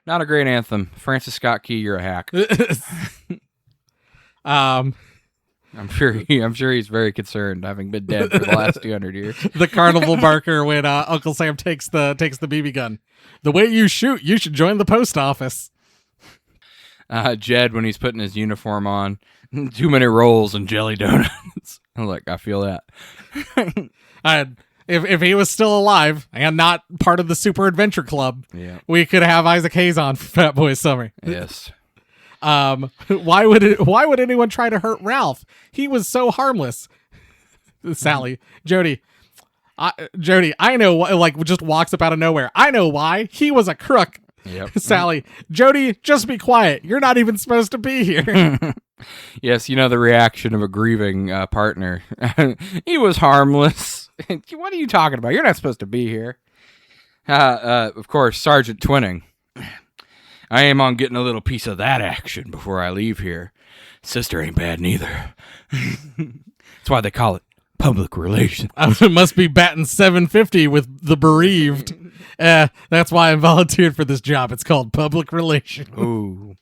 Not a great anthem. Francis Scott Key, you're a hack. I'm sure he's very concerned, having been dead for the last 200 years. The carnival barker when Uncle Sam takes the BB gun. The way you shoot, you should join the post office. Jed, when he's putting his uniform on, too many rolls and jelly donuts. I'm like, I feel that. If he was still alive and not part of the Super Adventure Club, we could have Isaac Hayes on for Fat Boy Summer. Yes. Why would anyone try to hurt Ralph? He was so harmless. Sally, Jody, I know why. Like, just walks up out of nowhere. I know why. He was a crook. Yep. Sally, Jody, just be quiet. You're not even supposed to be here. Yes, you know the reaction of a grieving partner. He was harmless. What are you talking about? You're not supposed to be here. Of course, Sergeant Twinning. I aim on getting a little piece of that action before I leave here. Sister ain't bad neither. That's why they call it public relations. It must be batting 750 with the bereaved. That's why I volunteered for this job. It's called public relations. Ooh.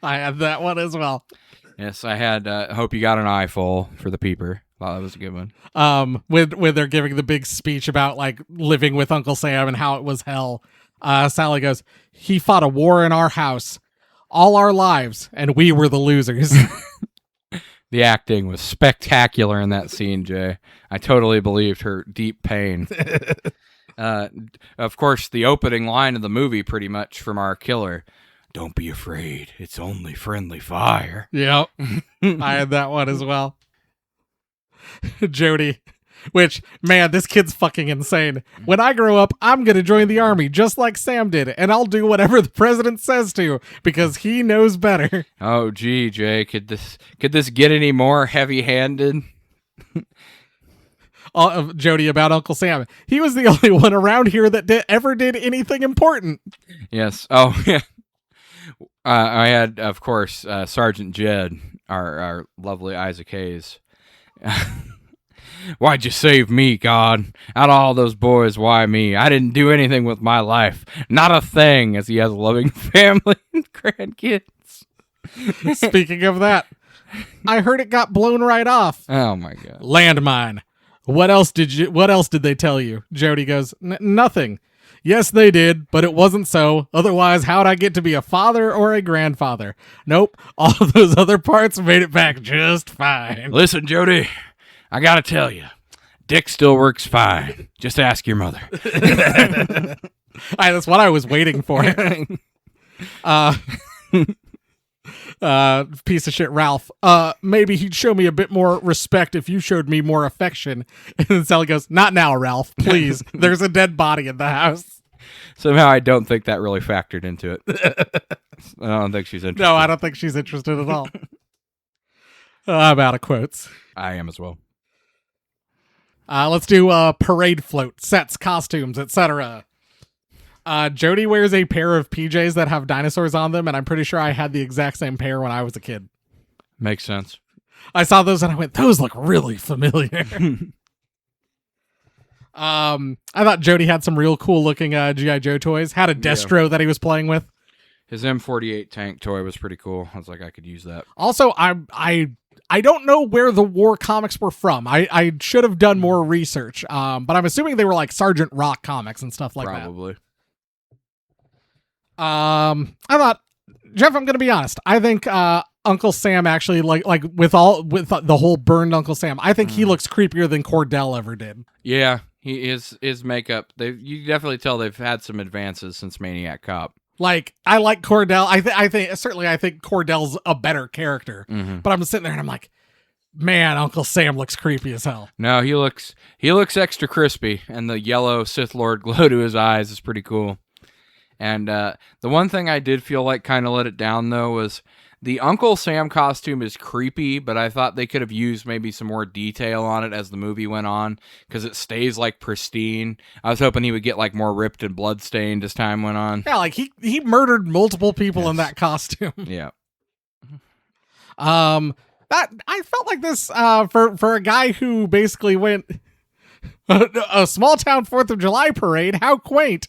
I had that one as well. Yes, I had Hope You Got an Eyeful for the Peeper. Wow, that was a good one. When they're giving the big speech about like living with Uncle Sam and how it was hell, Sally goes, he fought a war in our house all our lives, and we were the losers. The acting was spectacular in that scene, Jay. I totally believed her deep pain. Of course, the opening line of the movie, pretty much from our killer. Don't be afraid. It's only friendly fire. Yep. I had that one as well. Jody, which, man, this kid's fucking insane. When I grow up, I'm going to join the army just like Sam did, and I'll do whatever the president says to because he knows better. Oh, gee, Jay, could this get any more heavy-handed? Jody, about Uncle Sam. He was the only one around here that ever did anything important. Yes. Oh, yeah. I had, of course, Sergeant Jed, our lovely Isaac Hayes. Why'd you save me, God? Out of all those boys, why me? I didn't do anything with my life. Not a thing, as he has a loving family and grandkids. Speaking of that, I heard it got blown right off. Oh, my God. Landmine. What else did they tell you? Jody goes, nothing. Yes, they did, but it wasn't so. Otherwise, how'd I get to be a father or a grandfather? Nope, all of those other parts made it back just fine. Listen, Jody, I gotta tell you, dick still works fine. Just ask your mother. That's what I was waiting for. Piece of shit Ralph. Maybe he'd show me a bit more respect if you showed me more affection. And then Sally goes, not now, Ralph, please. There's a dead body in the house. Somehow I don't think that really factored into it. I don't think she's interested. No, I don't think she's interested at all. I'm out of quotes. I am as well. Let's do parade float, sets, costumes, etc. Jody wears a pair of PJs that have dinosaurs on them, and I'm pretty sure I had the exact same pair when I was a kid. Makes sense. I saw those and I went, those look really familiar. I thought Jody had some real cool looking G.I. Joe toys. Had a Destro that he was playing with. His M48 tank toy was pretty cool. I was like, I could use that. Also, I don't know where the war comics were from. I should have done more research. But I'm assuming they were like Sergeant Rock comics and stuff like Probably. that. I thought, Jeff, I'm gonna be honest. I think Uncle Sam actually like with the whole burned Uncle Sam, I think he looks creepier than Cordell ever did. Yeah, his makeup. You definitely tell they've had some advances since Maniac Cop. Like, I like Cordell. I think Cordell's a better character. Mm-hmm. But I'm sitting there and I'm like, man, Uncle Sam looks creepy as hell. No, he looks extra crispy, and the yellow Sith Lord glow to his eyes is pretty cool. And the one thing I did feel like kind of let it down, though, was the Uncle Sam costume is creepy, but I thought they could have used maybe some more detail on it as the movie went on, because it stays, like, pristine. I was hoping he would get, like, more ripped and bloodstained as time went on. Yeah, like, he murdered multiple people in that costume. Yeah. That I felt like this, for a guy who basically went, a small town 4th of July parade, how quaint.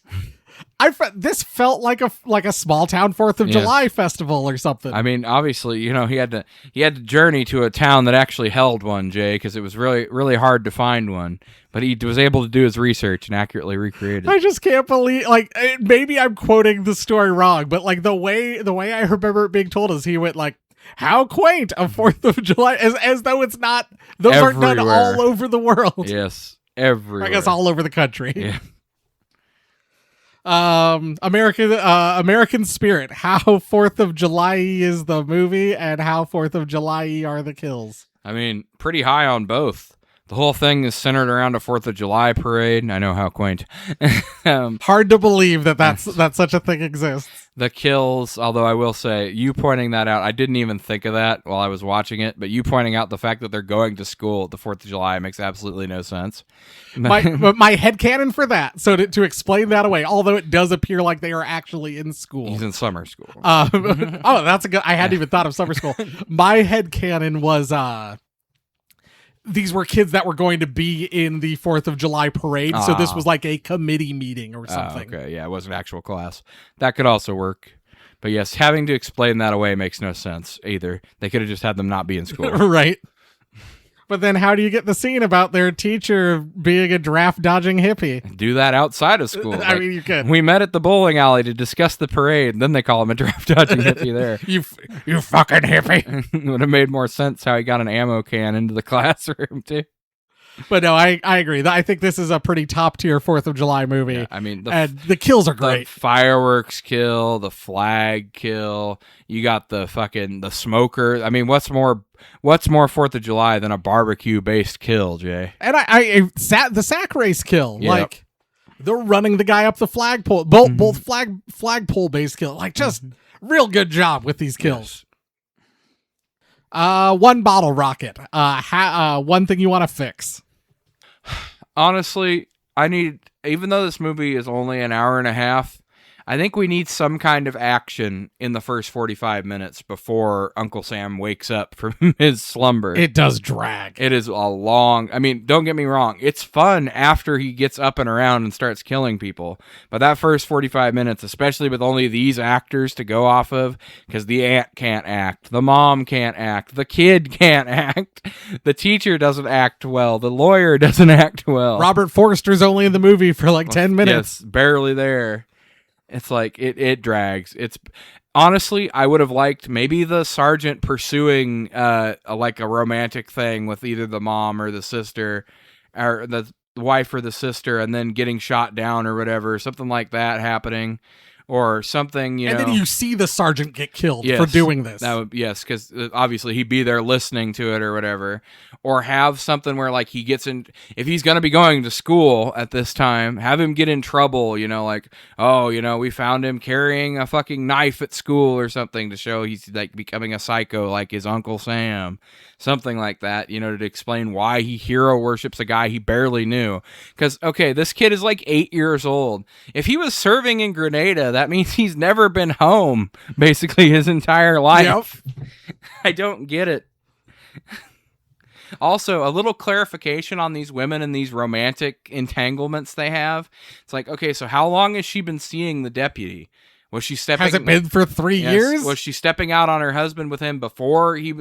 This felt like a small town 4th of July festival or something. I mean, obviously, he had to journey to a town that actually held one, Jay, because it was really, really hard to find one. But he was able to do his research and accurately recreate it. I just can't believe, like, maybe I'm quoting the story wrong, but like the way I remember it being told is he went like, how quaint a 4th of July, as though it's not, those aren't done all over the world. Yes, everywhere. I guess all over the country. Yeah. American Spirit, how 4th of July is the movie and how 4th of July are the kills. I mean, pretty high on both. The whole thing is centered around a 4th of July parade. I know, how quaint. Hard to believe that such a thing exists. The kills, although I will say, you pointing that out, I didn't even think of that while I was watching it, but you pointing out the fact that they're going to school at the 4th of July makes absolutely no sense. My headcanon for that, so to explain that away, although it does appear like they are actually in school. He's in summer school. That's a good, I hadn't even thought of summer school. My headcanon was, these were kids that were going to be in the 4th of July parade, so this was like a committee meeting or something. Okay, yeah, it was an actual class. That could also work. But yes, having to explain that away makes no sense either. They could have just had them not be in school. Right. But then how do you get the scene about their teacher being a draft-dodging hippie? Do that outside of school. I mean, you could. We met at the bowling alley to discuss the parade, and then they call him a draft-dodging hippie there. You fucking hippie. It would have made more sense how he got an ammo can into the classroom, too. But no, I agree. I think this is a pretty top-tier 4th of July movie. Yeah, I mean, the kills are great. The fireworks kill, the flag kill, you got the smoker. I mean, what's more 4th of July than a barbecue-based kill, Jay? And the sack race kill. Yep. Like, they're running the guy up the flagpole. Both flagpole-based kill. Like, just real good job with these kills. Yes. One bottle rocket. One thing you want to fix. Honestly, even though this movie is only an hour and a half, I think we need some kind of action in the first 45 minutes before Uncle Sam wakes up from his slumber. It does drag. It is a long... I mean, don't get me wrong. It's fun after he gets up and around and starts killing people. But that first 45 minutes, especially with only these actors to go off of, because the aunt can't act, the mom can't act, the kid can't act, the teacher doesn't act well, the lawyer doesn't act well. Robert Forster's only in the movie for like 10 minutes. Yes, barely there. It's like it drags. It's honestly, I would have liked maybe the sergeant pursuing like a romantic thing with either the mom or the sister, or the wife or the sister, and then getting shot down or whatever, something like that happening. Or something, you know. And then you see the sergeant get killed for doing this. Yes, because obviously he'd be there listening to it or whatever. Or have something where, like, he gets in... If he's going to be going to school at this time, have him get in trouble, you know, like, oh, you know, we found him carrying a fucking knife at school or something to show he's, like, becoming a psycho like his Uncle Sam. Something like that, you know, to explain why he hero worships a guy he barely knew. Because, okay, this kid is, like, 8 years old. If he was serving in Grenada, that means he's never been home, basically, his entire life. Yep. I don't get it. Also, a little clarification on these women and these romantic entanglements they have. It's like, okay, so how long has she been seeing the deputy? Was she stepping? Has it been for 3 years? Was she stepping out on her husband with him before he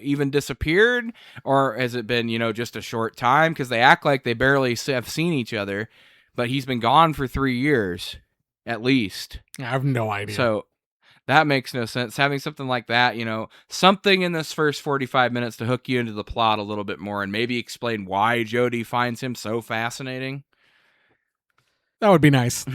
even disappeared? Or has it been, you know, just a short time? Because they act like they barely have seen each other, but he's been gone for 3 years. At least. I have no idea. So that makes no sense. Having something like that, you know, something in this first 45 minutes to hook you into the plot a little bit more and maybe explain why Jodie finds him so fascinating. That would be nice.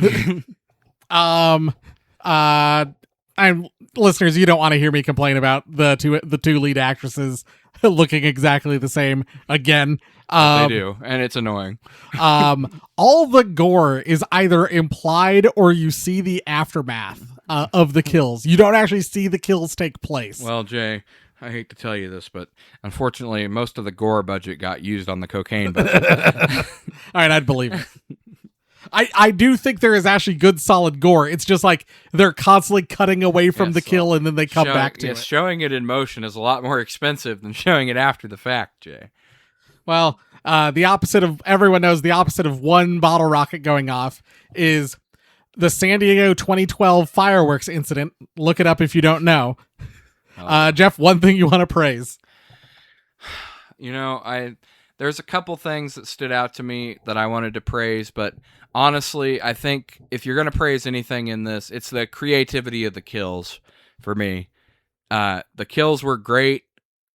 Listeners, you don't want to hear me complain about the two lead actresses looking exactly the same again. They do, and it's annoying. All the gore is either implied or you see the aftermath of the kills. You don't actually see the kills take place. Well, Jay, I hate to tell you this, but unfortunately, most of the gore budget got used on the cocaine budget. All right, I'd believe it. I do think there is actually good solid gore. It's just like they're constantly cutting away from the kill and then they come back to it. Showing it in motion is a lot more expensive than showing it after the fact, Jay. Well, the opposite of... Everyone knows the opposite of one bottle rocket going off is the San Diego 2012 fireworks incident. Look it up if you don't know. Jeff, one thing you want to praise. You know, there's a couple things that stood out to me that I wanted to praise, but honestly, I think if you're going to praise anything in this, it's the creativity of the kills for me. The kills were great,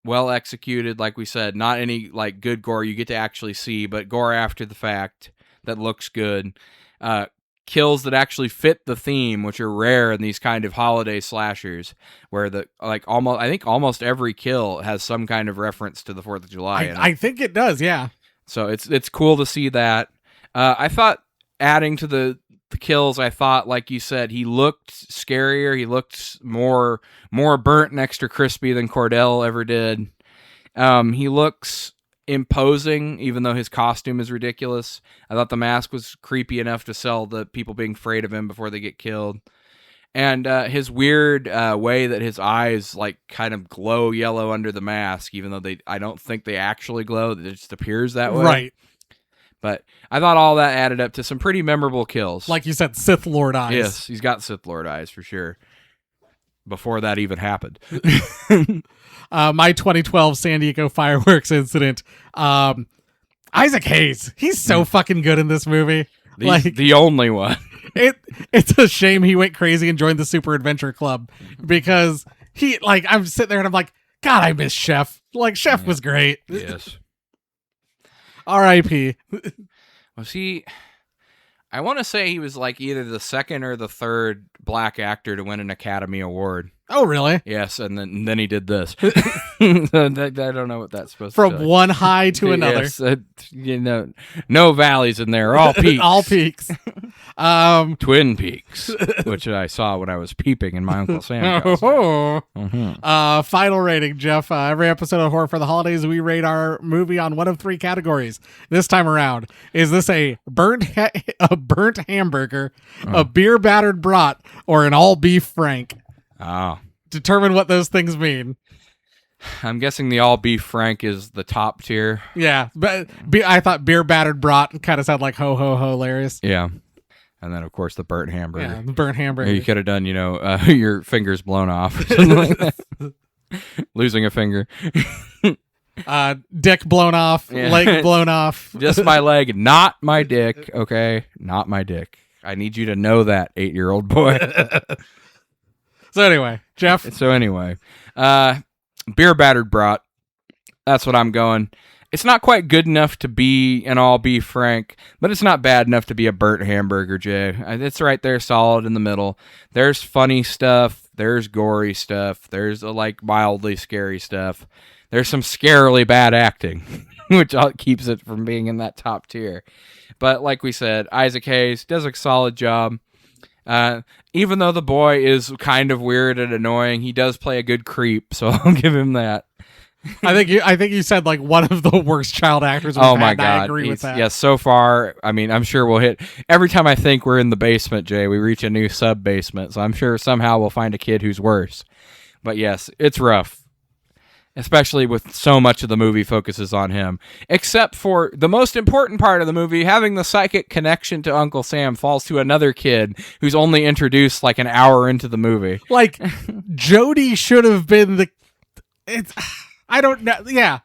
well executed, like we said. Not any like good gore you get to actually see, but gore after the fact that looks good. Kills that actually fit the theme, which are rare in these kind of holiday slashers, where I think almost every kill has some kind of reference to the 4th of July. I think it does, yeah. So it's cool to see that. I thought adding to the kills, I thought, like you said, he looked scarier. He looked more burnt and extra crispy than Cordell ever did. He looks imposing, even though his costume is ridiculous. I thought the mask was creepy enough to sell the people being afraid of him before they get killed. And his weird way that his eyes like kind of glow yellow under the mask, even though I don't think they actually glow. It just appears that way. Right. But I thought all that added up to some pretty memorable kills. Like you said, Sith Lord eyes. Yes, he's got Sith Lord eyes for sure. Before that even happened. My 2012 San Diego fireworks incident. Isaac Hayes. He's so fucking good in this movie. The only one. It's a shame he went crazy and joined the Super Adventure Club because I'm sitting there and I'm like, God, I miss Chef. Chef was great. Yes. R.I.P. Was he... I want to say he was either the second or the third black actor to win an Academy Award Oh, really? Yes, and then he did this. I don't know what that's supposed to From be. one high to another. Yes, no valleys in there, all peaks. All peaks. Twin Peaks, which I saw when I was peeping in my Uncle Sam costume. Final rating, Jeff. Every episode of Horror for the Holidays, we rate our movie on one of three categories. This time around, is this a burnt hamburger, a beer battered brat, or an all beef frank? Oh. Determine what those things mean. I'm guessing the all beef frank is the top tier. Yeah, but I thought beer battered brat kind of sounded like ho ho ho hilarious. Yeah. And then, of course, the burnt hamburger. Yeah, the burnt hamburger. You could have done, your fingers blown off or something like that. Losing a finger. Dick blown off, leg blown off. Just my leg, not my dick, okay? Not my dick. I need you to know that, 8-year-old boy. So anyway, Jeff. Beer battered brat. That's what I'm going. It's not quite good enough to be an all beef frank, but it's not bad enough to be a burnt hamburger, Jay. It's right there, solid in the middle. There's funny stuff. There's gory stuff. There's mildly scary stuff. There's some scarily bad acting, which keeps it from being in that top tier. But like we said, Isaac Hayes does a solid job. Even though the boy is kind of weird and annoying, he does play a good creep, so I'll give him that. I think you said one of the worst child actors we've oh my had, god! I agree with that. Yes, so far, I mean, I'm sure we'll hit every time I think we're in the basement, Jay. We reach a new sub basement, so I'm sure somehow we'll find a kid who's worse. But yes, it's rough. Especially with so much of the movie focuses on him. Except for the most important part of the movie, having the psychic connection to Uncle Sam falls to another kid who's only introduced an hour into the movie. Jody should have been I don't know. Yeah.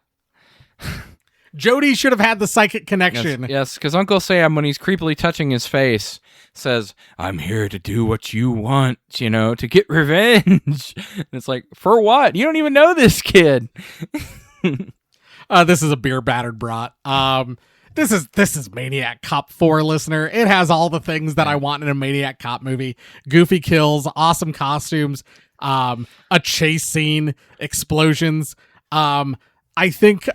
Jody should have had the psychic connection. Yes, because Uncle Sam, when he's creepily touching his face, says, "I'm here to do what you want, to get revenge." And it's like, for what? You don't even know this kid. This is a beer battered brat. This is Maniac Cop 4, listener. It has all the things that I want in a Maniac Cop movie. Goofy kills, awesome costumes, a chase scene, explosions. I think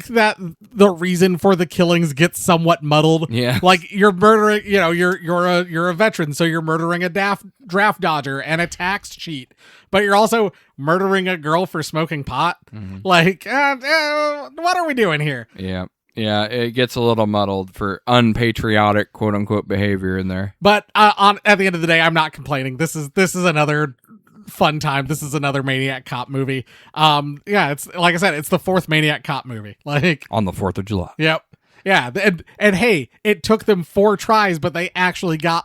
that the reason for the killings gets somewhat muddled. Yeah. You're murdering, you're a veteran, so you're murdering a draft dodger and a tax cheat, but you're also murdering a girl for smoking pot. Mm-hmm. What are we doing here? Yeah. Yeah, it gets a little muddled for unpatriotic quote unquote behavior in there. But at the end of the day, I'm not complaining. This is another fun time. This is another Maniac Cop movie. It's like I said, it's the fourth Maniac Cop movie. On the 4th of July. Yep. Yeah. And hey, it took them 4 tries, but they actually got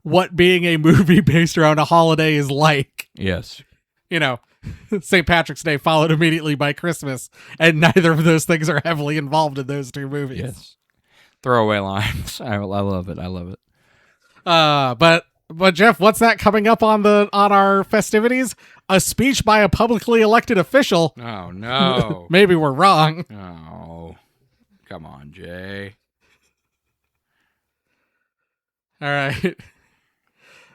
what being a movie based around a holiday is like. Yes. St. Patrick's Day followed immediately by Christmas, and neither of those things are heavily involved in those 2 movies. Yes. Throwaway lines. I love it. I love it. But Jeff, what's that coming up on our festivities? A speech by a publicly elected official. Oh no. Maybe we're wrong. Oh. Come on, Jay. All right.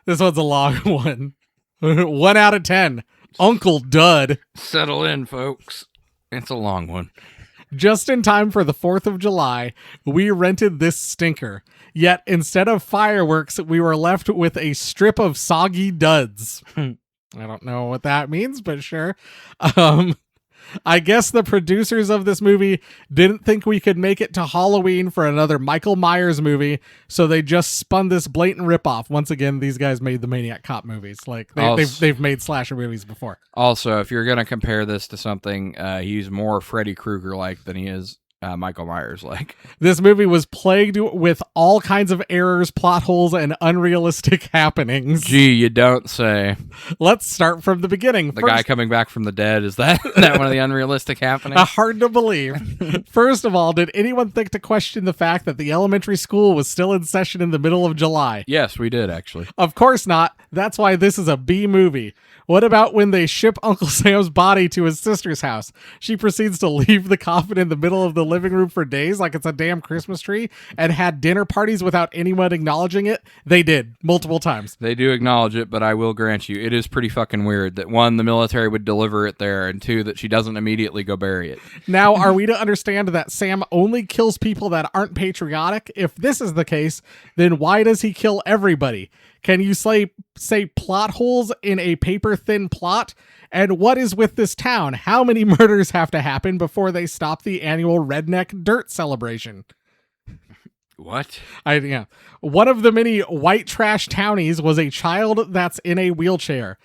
This one's a long one. 1 out of 10. Uncle Dud. Settle in, folks. It's a long one. Just in time for the 4th of July, we rented this stinker. Yet instead of fireworks, we were left with a strip of soggy duds. I don't know what that means, but sure. I guess the producers of this movie didn't think we could make it to Halloween for another Michael Myers movie, so they just spun this blatant ripoff. Once again, these guys made the Maniac Cop movies. They've made slasher movies before. Also, if you're going to compare this to something, he's more Freddy Krueger-like than he is Michael Myers-like. This movie was plagued with all kinds of errors, plot holes, and unrealistic happenings. Gee, you don't say. Let's start from the beginning. The guy coming back from the dead, is that one of the unrealistic happenings? Hard to believe. First of all, did anyone think to question the fact that the elementary school was still in session in the middle of July? Yes, we did, actually. Of course not. That's why this is a B movie. What about when they ship Uncle Sam's body to his sister's house? She proceeds to leave the coffin in the middle of the living room for days like it's a damn Christmas tree and had dinner parties without anyone acknowledging it? They did multiple times. They do acknowledge it, but I will grant you, it is pretty fucking weird that one, the military would deliver it there, and two, that she doesn't immediately go bury it. Now, are we to understand that Sam only kills people that aren't patriotic? If this is the case, then why does he kill everybody? Can you say plot holes in a paper-thin plot? And what is with this town? How many murders have to happen before they stop the annual redneck dirt celebration? What? Yeah. One of the many white trash townies was a child that's in a wheelchair.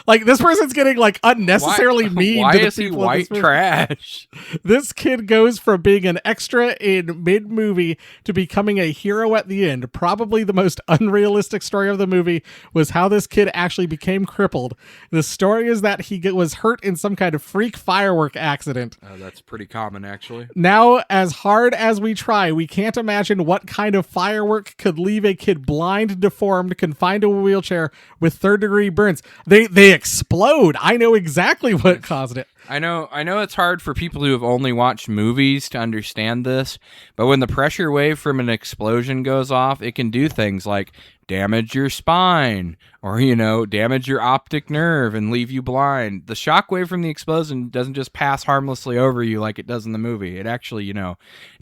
Like, this person's getting, like, unnecessarily mean why to the is he people. white trash? This kid goes from being an extra in mid-movie to becoming a hero at the end. Probably the most unrealistic story of the movie was how this kid actually became crippled. The story is that he was hurt in some kind of freak firework accident. That's pretty common, actually. Now, as hard as we try, we can't imagine what kind of firework could leave a kid blind, deformed, confined to a wheelchair with third-degree burns. They explode. I know exactly what caused it. I know it's hard for people who have only watched movies to understand this, but when the pressure wave from an explosion goes off, it can do things like damage your spine or, damage your optic nerve and leave you blind. The shockwave from the explosion doesn't just pass harmlessly over you like it does in the movie. It actually,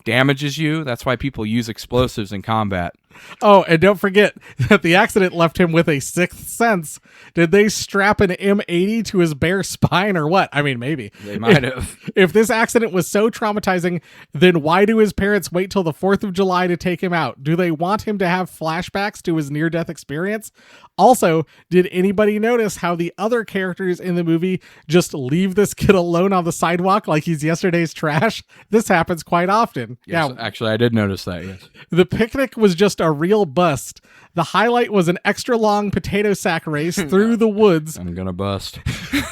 damages you. That's why people use explosives in combat. Oh, and don't forget that the accident left him with a sixth sense. Did they strap an M80 to his bare spine or what? I mean, maybe. They might have. If this accident was so traumatizing, then why do his parents wait till the 4th of July to take him out? Do they want him to have flashbacks to his near-death experience? Also, did anybody notice how the other characters in the movie just leave this kid alone on the sidewalk like he's yesterday's trash? This happens quite often. Yes, yeah, actually, I did notice that, yes. The picnic was just a real bust. The highlight was an extra long potato sack race through the woods. I'm gonna bust.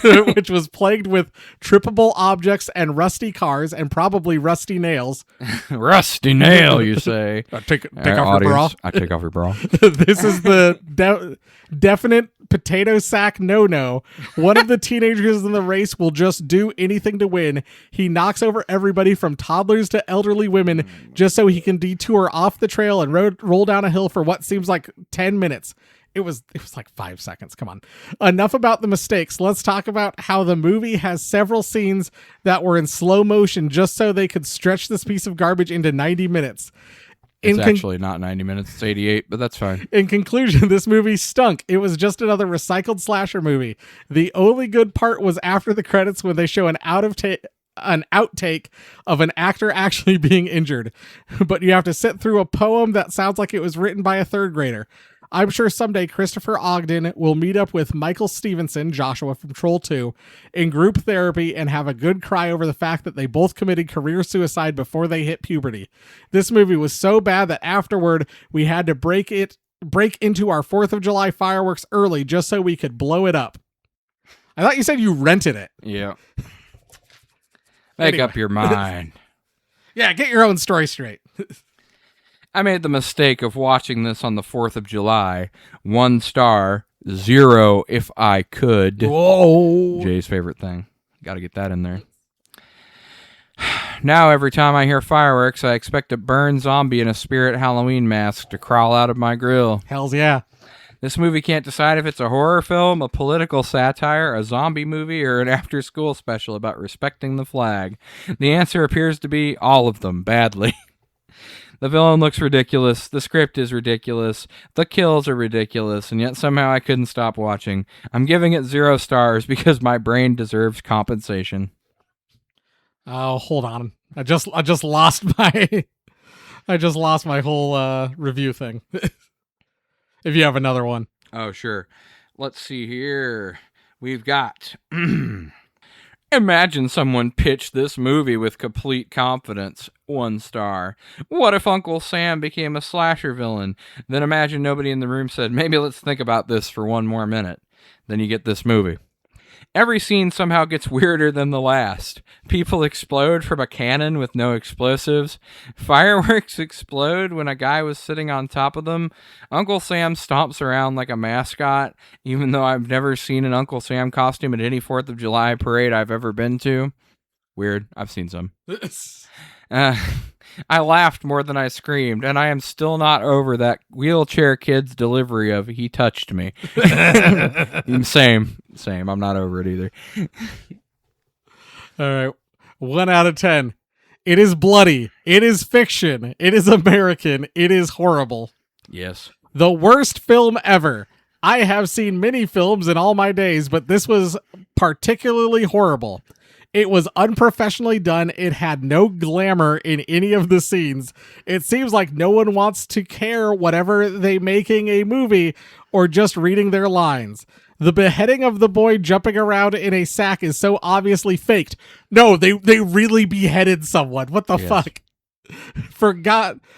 Which was plagued with trippable objects and rusty cars and probably rusty nails. Rusty nail, you say? Take off your bra. I take off your bra. This is the definite potato sack no-no. One of the teenagers in the race will just do anything to win. He knocks over everybody from toddlers to elderly women just so he can detour off the trail and roll down a hill for what seems like 10 minutes. It was like 5 seconds. Come on. Enough about the mistakes. Let's talk about how the movie has several scenes that were in slow motion just so they could stretch this piece of garbage into 90 minutes. It's actually not 90 minutes, it's 88, but that's fine. In conclusion, this movie stunk. It was just another recycled slasher movie. The only good part was after the credits when they show an outtake of an actor actually being injured. But you have to sit through a poem that sounds like it was written by a third grader. I'm sure someday Christopher Ogden will meet up with Michael Stevenson, Joshua from Troll 2, in group therapy and have a good cry over the fact that they both committed career suicide before they hit puberty. This movie was so bad that afterward we had to break into our 4th of July fireworks early just so we could blow it up. I thought you said you rented it. Yeah. Make up your mind. Yeah, get your own story straight. I made the mistake of watching this on the 4th of July. 1 star, 0 if I could. Whoa. Jay's favorite thing. Got to get that in there. Now every time I hear fireworks, I expect a burned zombie in a spirit Halloween mask to crawl out of my grill. Hells yeah. This movie can't decide if it's a horror film, a political satire, a zombie movie, or an after-school special about respecting the flag. The answer appears to be all of them, badly. The villain looks ridiculous, the script is ridiculous, the kills are ridiculous, and yet somehow I couldn't stop watching. I'm giving it 0 stars because my brain deserves compensation. Oh, hold on. I just lost my whole review thing. If you have another one. Oh, sure. Let's see here. We've got... Imagine someone pitched this movie with complete confidence. 1 star. What if Uncle Sam became a slasher villain? Then imagine nobody in the room said, maybe let's think about this for 1 more minute. Then you get this movie. Every scene somehow gets weirder than the last. People explode from a cannon with no explosives. Fireworks explode when a guy was sitting on top of them. Uncle Sam stomps around like a mascot, even though I've never seen an Uncle Sam costume at any 4th of July parade I've ever been to. Weird. I've seen some. I laughed more than I screamed, and I am still not over that wheelchair kid's delivery of "he touched me." Same. I'm not over it either. All right. 1 out of 10. It is bloody. It is fiction. It is American. It is horrible. Yes. The worst film ever. I have seen many films in all my days, but this was particularly horrible. It was unprofessionally done. It had no glamour in any of the scenes. It seems like no one wants to care whatever they making a movie or just reading their lines. The beheading of the boy jumping around in a sack is so obviously faked. No, they really beheaded someone. What the fuck? For God's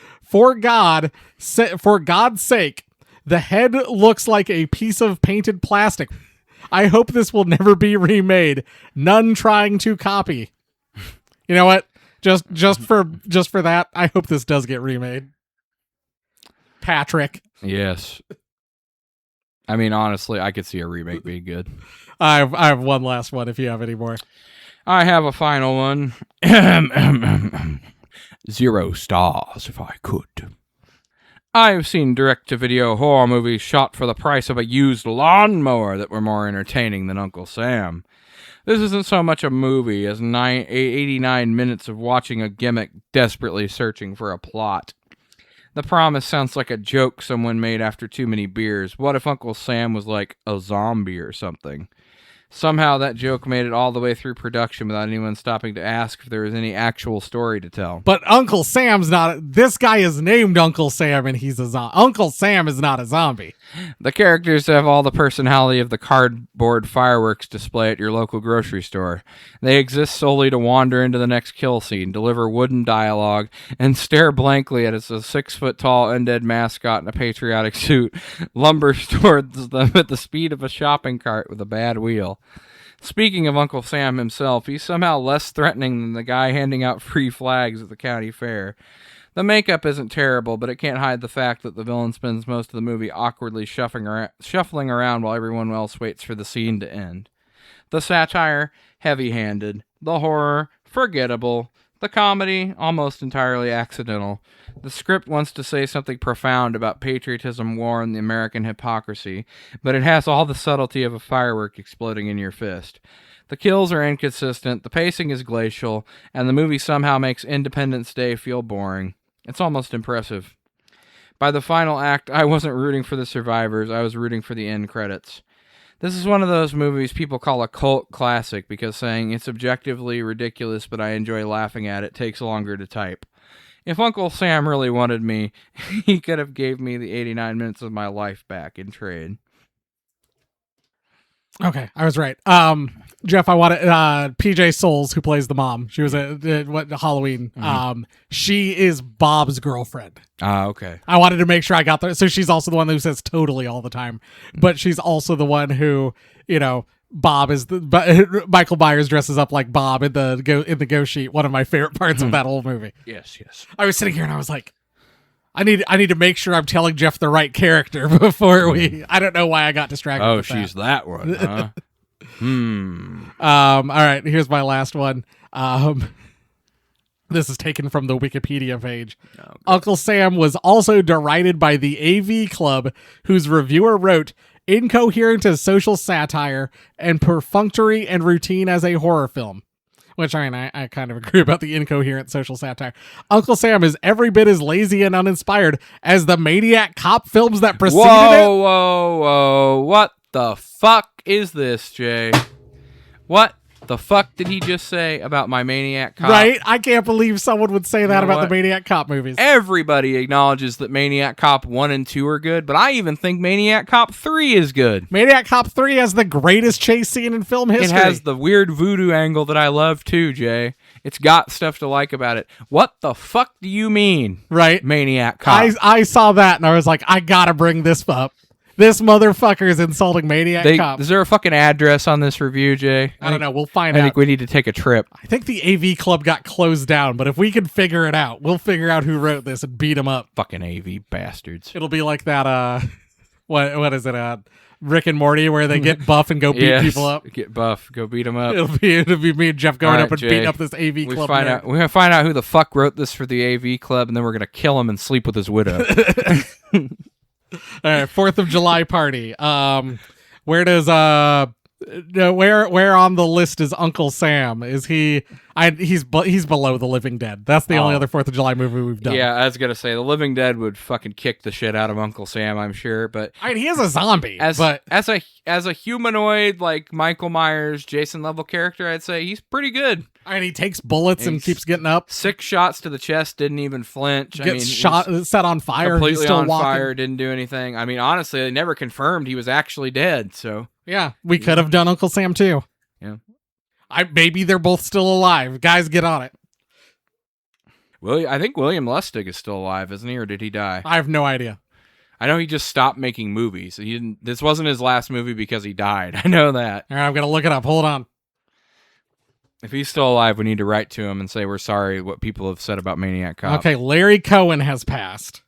sake, the head looks like a piece of painted plastic. I hope this will never be remade. None trying to copy. You know what? Just for that, I hope this does get remade. Patrick. Yes. I mean, honestly, I could see a remake being good. I have one last one if you have any more. I have a final one. 0 stars if I could. I have seen direct-to-video horror movies shot for the price of a used lawnmower that were more entertaining than Uncle Sam. This isn't so much a movie as 89 minutes of watching a gimmick desperately searching for a plot. The promise sounds like a joke someone made after too many beers. What if Uncle Sam was like a zombie or something? Somehow that joke made it all the way through production without anyone stopping to ask if there was any actual story to tell. But Uncle Sam's not. This guy is named Uncle Sam, and he's a zombie. Uncle Sam is not a zombie. The characters have all the personality of the cardboard fireworks display at your local grocery store. They exist solely to wander into the next kill scene, deliver wooden dialogue, and stare blankly at a 6-foot-tall undead mascot in a patriotic suit lumbers towards them at the speed of a shopping cart with a bad wheel. Speaking of Uncle Sam himself, he's somehow less threatening than the guy handing out free flags at the county fair. The makeup isn't terrible, but it can't hide the fact that the villain spends most of the movie awkwardly shuffling around while everyone else waits for the scene to end. The satire, heavy-handed. The horror, forgettable. The comedy, almost entirely accidental. The script wants to say something profound about patriotism, war, and the American hypocrisy, but it has all the subtlety of a firework exploding in your fist. The kills are inconsistent, the pacing is glacial, and the movie somehow makes Independence Day feel boring. It's almost impressive. By the final act, I wasn't rooting for the survivors, I was rooting for the end credits. This is one of those movies people call a cult classic because saying it's objectively ridiculous but I enjoy laughing at it takes longer to type. If Uncle Sam really wanted me, he could have gave me the 89 minutes of my life back in trade. Okay, I was right. Jeff, I wanted PJ Souls, who plays the mom. She was at Halloween. Mm-hmm. She is Bob's girlfriend. Okay. I wanted to make sure I got there. So she's also the one who says totally all the time, but she's also the one who, Bob is Michael Myers dresses up like Bob in the Go Sheet. One of my favorite parts of that whole movie. Yes. I was sitting here and I was like, I need to make sure I'm telling Jeff the right character before we. I don't know why I got distracted. Oh, she's that one, huh? All right, here's my last one. This is taken from the Wikipedia page. Okay. Uncle Sam was also derided by the AV Club, whose reviewer wrote, incoherent as social satire and perfunctory and routine as a horror film. Which, I kind of agree about the incoherent social satire. Uncle Sam is every bit as lazy and uninspired as the Maniac Cop films that preceded it. Whoa. What the fuck is this, Jay? What the fuck did he just say about my Maniac Cop? Right? I can't believe someone would say that about the Maniac Cop movies. Everybody acknowledges that Maniac Cop 1 and 2 are good, but I even think Maniac Cop 3 is good. Maniac Cop 3 has the greatest chase scene in film history. It has the weird voodoo angle that I love too, Jay. It's got stuff to like about it. What the fuck do you mean? Right? Maniac Cop. I saw that and I was like, I gotta bring this up. This motherfucker is insulting Maniac Cop. Is there a fucking address on this review, Jay? I don't know. We'll find out. I think we need to take a trip. I think the AV Club got closed down, but if we can figure it out, we'll figure out who wrote this and beat him up. Fucking AV bastards. It'll be like that what is it? Rick and Morty, where they get buff and go beat people up. Get buff, go beat them up. It'll be me and Jeff going up and Jay, beating up this AV club. We're gonna find out who the fuck wrote this for the AV club, and then we're gonna kill him and sleep with his widow. All right, 4th of July party. Where does where on the list is Uncle Sam? Is he? He's below The Living Dead. That's the only other 4th of July movie we've done. Yeah, I was gonna say The Living Dead would fucking kick the shit out of Uncle Sam, I'm sure. But I mean, he is a zombie. As a humanoid like Michael Myers, Jason level character, I'd say he's pretty good. I mean, he takes bullets and keeps getting up. 6 shots to the chest, didn't even flinch. Gets shot, set on fire. Completely he's still on walking. fire, didn't do anything. I mean, honestly, they never confirmed he was actually dead. So yeah, we could have done Uncle Sam too. Yeah. Maybe they're both still alive. Guys, get on it. I think William Lustig is still alive, isn't he, or did he die? I have no idea. I know he just stopped making movies. He didn't. This wasn't his last movie because he died. I know that. All right, I'm gonna look it up. Hold on. If he's still alive, we need to write to him and say we're sorry what people have said about Maniac Cop. Okay, Larry Cohen has passed.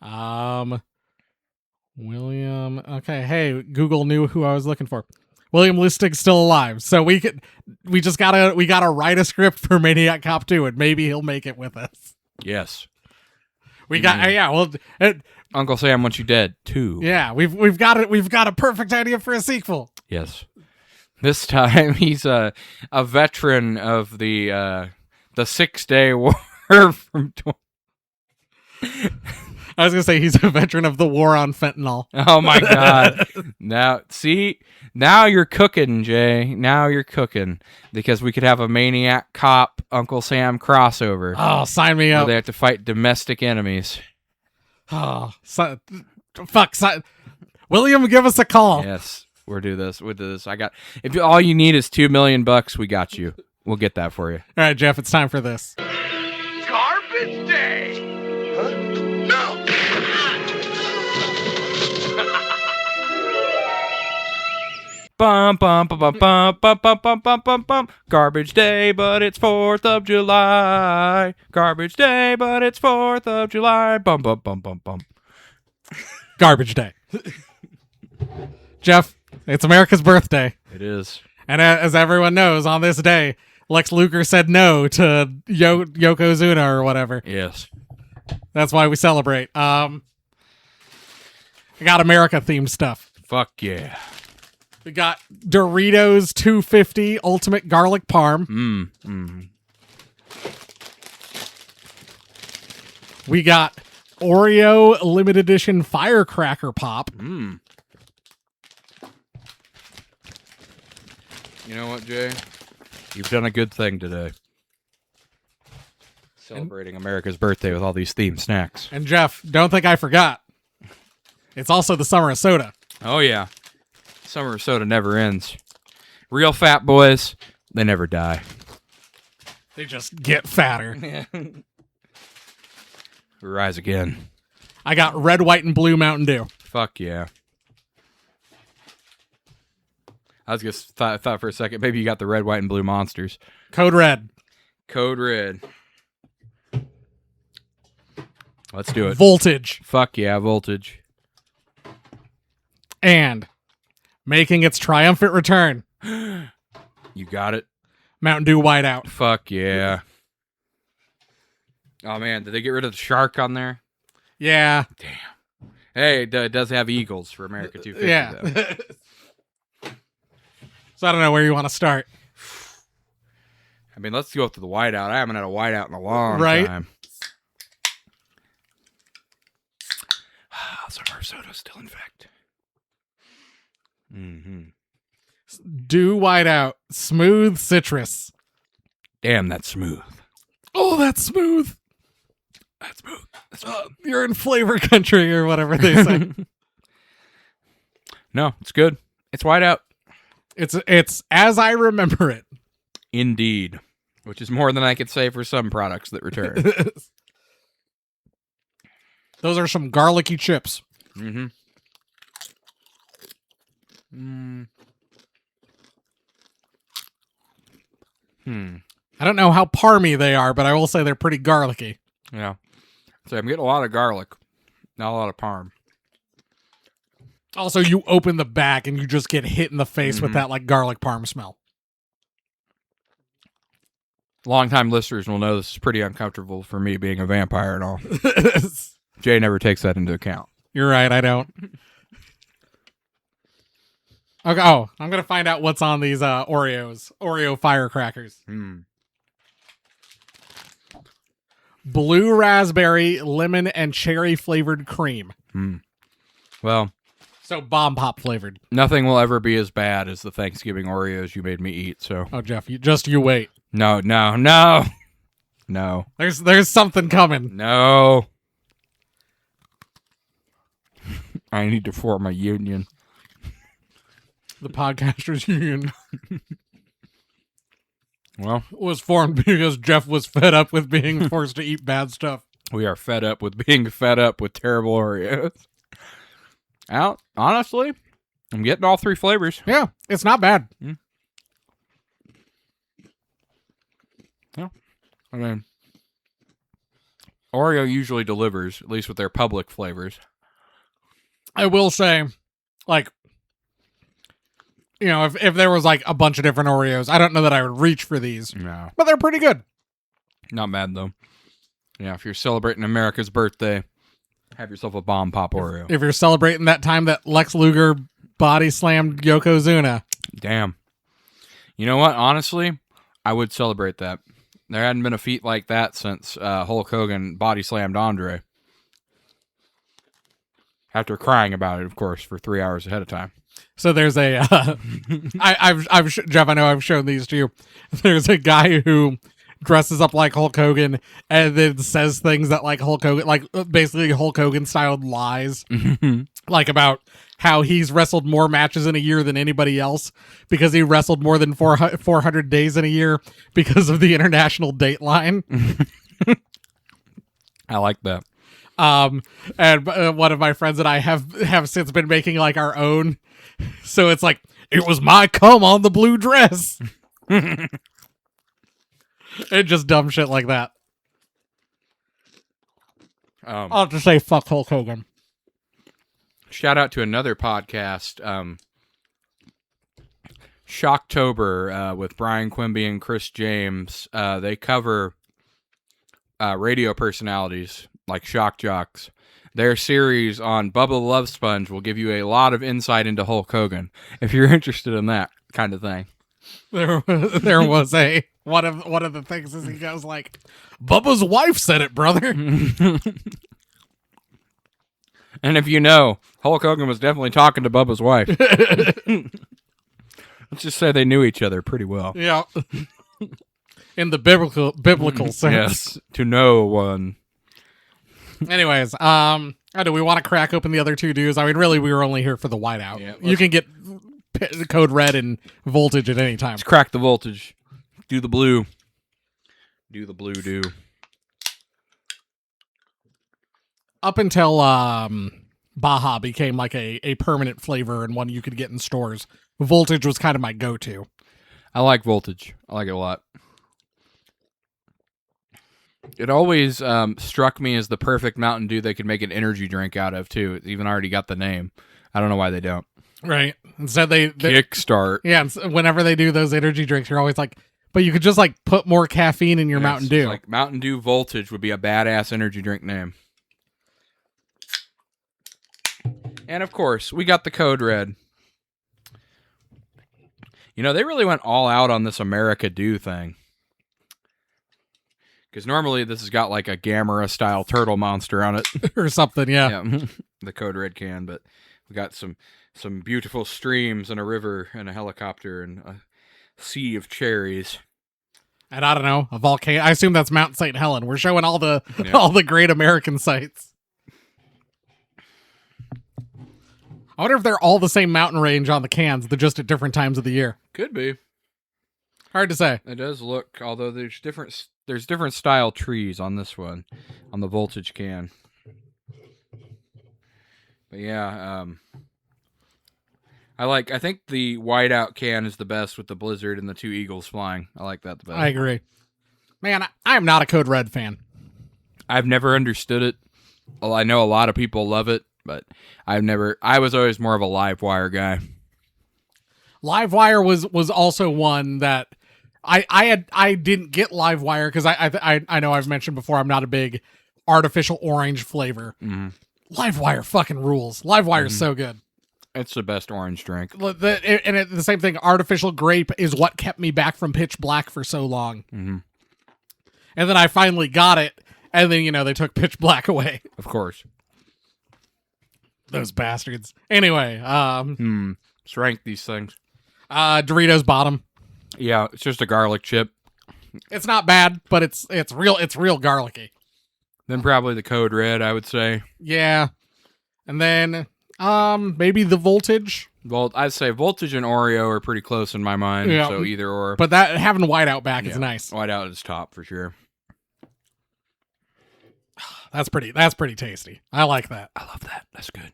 William. Okay, hey, Google knew who I was looking for. William Lustig's still alive, so we gotta write a script for Maniac Cop 2, and maybe he'll make it with us. Yes. Uncle Sam wants you dead too. Yeah, we've got a perfect idea for a sequel. Yes. This time he's a veteran of the 6-Day War from. I was gonna say he's a veteran of the war on fentanyl. Oh my god! Now you're cooking, Jay. Now you're cooking because we could have a Maniac Cop Uncle Sam crossover. Oh, sign me up! Where they have to fight domestic enemies. Oh, William, give us a call. Yes, we'll do this. If all you need is $2 million, we got you. We'll get that for you. All right, Jeff, it's time for this. Garbage day! Huh? No! Bum bum bum bum bum bum bum bum bum bum bum. Garbage day, but it's 4th of July. Garbage day, but it's 4th of July. Bum bum bum bum bum. Garbage day. Jeff, it's America's birthday. It is. And as everyone knows, on this day, Lex Luger said no to Yokozuna or whatever. Yes. That's why we celebrate. I got America-themed stuff. Fuck yeah. We got Doritos 250 Ultimate Garlic Parm. We got Oreo Limited Edition Firecracker Pop. You know what, Jay? You've done a good thing today. Celebrating America's birthday with all these themed snacks. And Jeff, don't think I forgot. It's also the summer of soda. Oh, yeah. Summer of soda never ends. Real fat boys, they never die. They just get fatter. Rise again. I got red, white, and blue Mountain Dew. Fuck yeah. I was just thought for a second, maybe you got the red, white, and blue monsters. Code Red. Code Red. Let's do it. Voltage. Fuck yeah, Voltage. And making its triumphant return. You got it. Mountain Dew Whiteout. Fuck yeah. Oh man, did they get rid of the shark on there? Yeah. Damn. Hey, it does have eagles for America 250. Yeah. So I don't know where you want to start. I mean, let's go to the whiteout. I haven't had a whiteout in a long time. Summer soda still in fact. Dew Whiteout. Smooth citrus. Damn, that's smooth. Oh, that's smooth. That's smooth. You're in flavor country or whatever they say. No, it's good. It's whiteout. It's as I remember it. Indeed. Which is more than I could say for some products that return. Those are some garlicky chips. I don't know how parmy they are, but I will say they're pretty garlicky. Yeah. So I'm getting a lot of garlic, not a lot of parm. Also, you open the back and you just get hit in the face with that like garlic parm smell. Longtime listeners will know this is pretty uncomfortable for me being a vampire and all. Jay never takes that into account. You're right, I don't. Okay, oh, I'm going to find out what's on these Oreo firecrackers. Blue raspberry, lemon, and cherry flavored cream. Well, so bomb pop flavored. Nothing will ever be as bad as the Thanksgiving Oreos you made me eat. So, oh, Jeff, you wait. No. There's something coming. No. I need to form a union. The Podcasters Union. Well, was formed because Jeff was fed up with being forced to eat bad stuff. We are fed up with being fed up with terrible Oreos. Honestly, I'm getting all three flavors. Yeah, it's not bad. Yeah. I mean, Oreo usually delivers, at least with their public flavors. I will say, like, you know, if there was like a bunch of different Oreos, I don't know that I would reach for these. No. But they're pretty good. Not bad, though. Yeah, if you're celebrating America's birthday, have yourself a bomb pop Oreo. If you're celebrating that time that Lex Luger body slammed Yokozuna. Damn. You know what? Honestly, I would celebrate that. There hadn't been a feat like that since Hulk Hogan body slammed Andre. After crying about it, of course, for 3 hours ahead of time. So there's a, Jeff, I know I've shown these to you. There's a guy who dresses up like Hulk Hogan and then says things that like Hulk Hogan, like basically Hulk Hogan styled lies, like about how he's wrestled more matches in a year than anybody else because he wrestled more than 400 days in a year because of the international date line. I like that. And one of my friends and I have since been making like our own. So it's like, it was my cum on the blue dress. And just dumb shit like that. I'll just say fuck Hulk Hogan. Shout out to another podcast, Shocktober, with Brian Quimby and Chris James. They cover radio personalities like shock jocks. Their series on Bubba the Love Sponge will give you a lot of insight into Hulk Hogan if you're interested in that kind of thing. There was a one of the things is he goes like, Bubba's wife said it, brother. And if you know, Hulk Hogan was definitely talking to Bubba's wife. Let's just say they knew each other pretty well. Yeah. In the biblical sense. Yes, to know one. Anyways, do we want to crack open the other two dudes? I mean, really, we were only here for the whiteout. Yeah, you can get code red and voltage at any time. Let's crack the voltage. Do the blue. Do the blue do. Up until Baja became like a permanent flavor and one you could get in stores, voltage was kind of my go-to. I like voltage. I like it a lot. It always struck me as the perfect Mountain Dew they could make an energy drink out of, too. It's even already got the name. I don't know why they don't. Right. Instead, they Kickstart. Yeah, and whenever they do those energy drinks, you're always like, but you could just like put more caffeine in your Mountain Dew. Like Mountain Dew Voltage would be a badass energy drink name. And of course, we got the code red. You know, they really went all out on this America Do thing. Because normally this has got like a Gamera-style turtle monster on it. Or something, yeah. The code red can, but we got some beautiful streams and a river and a helicopter and a sea of cherries. And I don't know, a volcano. I assume that's Mount St. Helen. We're showing all the great American sites. I wonder if they're all the same mountain range on the cans, they're just at different times of the year. Could be. Hard to say. It does look, although there's different style trees on this one, on the voltage can. But yeah, I think the whiteout can is the best with the blizzard and the two eagles flying. I like that the best. I agree. Man, I'm not a Code Red fan. I've never understood it. Well, I know a lot of people love it. but I was always more of a Livewire guy. Livewire was also one that I didn't get Livewire because I know I've mentioned before I'm not a big artificial orange flavor. Livewire fucking rules. Livewire is so good. It's the best orange drink. The same thing. Artificial grape is what kept me back from Pitch Black for so long. And then I finally got it, and then they took Pitch Black away. Of course, those bastards. Anyway, let's rank these things. Doritos bottom. Yeah, it's just a garlic chip. It's not bad, but it's real garlicky. Then probably the Code Red, I would say. Yeah, and then maybe the Voltage. Well, I'd say Voltage and Oreo are pretty close in my mind, so either or. But that having Whiteout back is nice. Whiteout is top for sure. That's pretty tasty. I like that. I love that. That's good.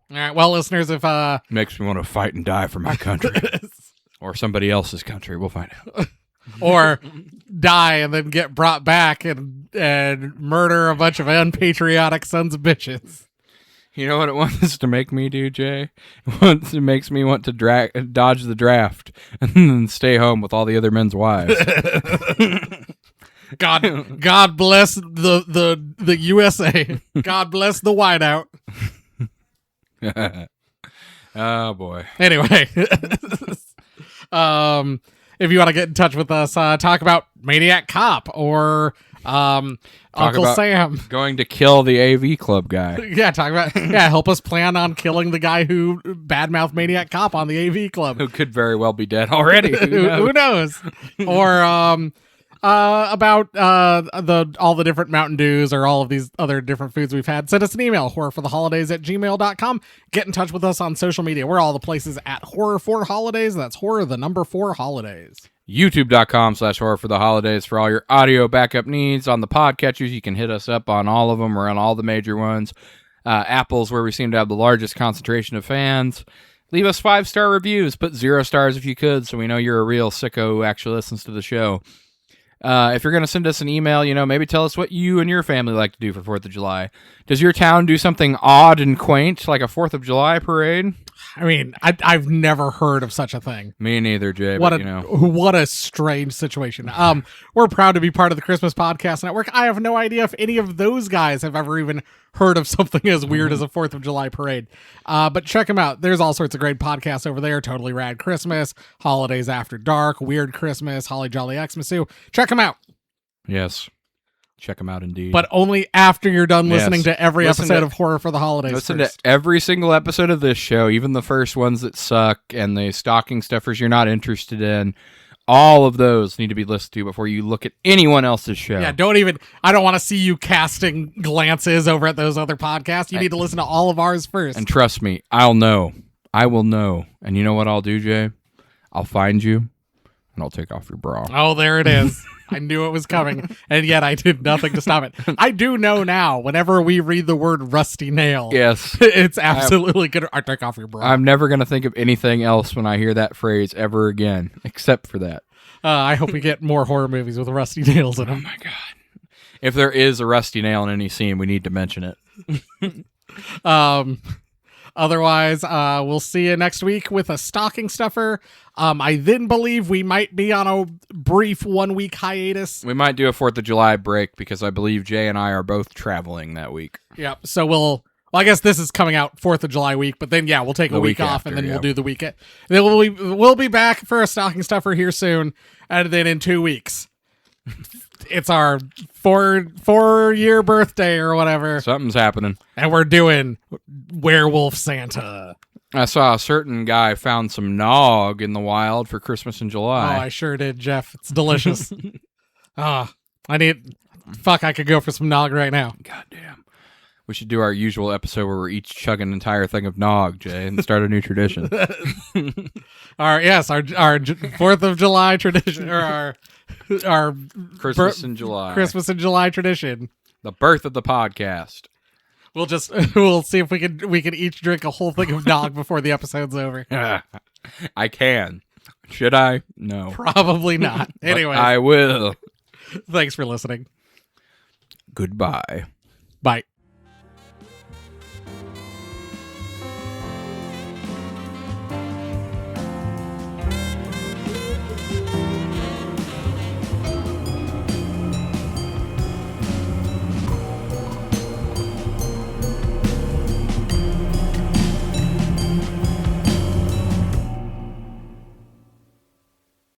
All right, well, listeners, if makes me want to fight and die for my country or somebody else's country, we'll find out. Or die and then get brought back and murder a bunch of unpatriotic sons of bitches. You know what it wants to make me do, Jay? It makes me want to dodge the draft and then stay home with all the other men's wives. God bless the USA. God bless the Whiteout. Oh boy. Anyway, if you want to get in touch with us, talk about Maniac Cop or Uncle Sam going to kill the AV Club guy. Help us plan on killing the guy who badmouthed Maniac Cop on the AV Club, who could very well be dead already. Who knows? Or about all the different Mountain Dews or all of these other different foods we've had. Send us an email, horrorfortheholidays@gmail.com. Get in touch with us on social media. We're all the places at horror4holidays. That's horror, the number 4 holidays. YouTube.com/horrorfortheholidays for all your audio backup needs. On the podcatchers, you can hit us up on all of them. We're on all the major ones. Apple's where we seem to have the largest concentration of fans. Leave us 5-star reviews. Put 0 stars if you could, so we know you're a real sicko who actually listens to the show. If you're going to send us an email, maybe tell us what you and your family like to do for 4th of July. Does your town do something odd and quaint, like a 4th of July parade? I mean, I've never heard of such a thing. Me neither, Jay. What a strange situation. We're proud to be part of the Christmas Podcast Network. I have no idea if any of those guys have ever even heard of something as weird as a 4th of July parade. But check them out. There's all sorts of great podcasts over there. Totally Rad Christmas, Holidays After Dark, Weird Christmas, Holly Jolly Xmas. Check them out. Yes. Check them out indeed. But only after you're done listening to every episode of Horror for the Holidays. Listen to every single episode of this show, even the first ones that suck and the stocking stuffers you're not interested in. All of those need to be listened to before you look at anyone else's show. Yeah, I don't want to see you casting glances over at those other podcasts. You need to listen to all of ours first. And trust me, I'll know. I will know. And you know what I'll do, Jay? I'll find you and I'll take off your bra. Oh, there it is. I knew it was coming, and yet I did nothing to stop it. I do know now, whenever we read the word rusty nail, yes, it's absolutely good. I take off your bra. I'm never going to think of anything else when I hear that phrase ever again, except for that. I hope we get more horror movies with rusty nails in them. Oh my God. If there is a rusty nail in any scene, we need to mention it. Otherwise, we'll see you next week with a stocking stuffer. I then believe we might be on a brief 1-week hiatus. We might do a 4th of July break because I believe Jay and I are both traveling that week. Yep. So well, I guess this is coming out 4th of July week, but then we'll take a week off and then we'll do the weekend. Then we'll be back for a stocking stuffer here soon, and then in 2 weeks. It's our 4-year birthday or whatever. Something's happening. And we're doing Werewolf Santa. I saw a certain guy found some nog in the wild for Christmas in July. Oh, I sure did, Jeff. It's delicious. I could go for some nog right now. Goddamn. We should do our usual episode where we're each chugging an entire thing of nog, Jay, and start a new tradition. Our 4th of July tradition, or our Christmas in July. Christmas in July tradition. The birth of the podcast. We'll see if we can each drink a whole thing of nog before the episode's over. I can. Should I? No. Probably not. Anyway, I will. Thanks for listening. Goodbye. Bye.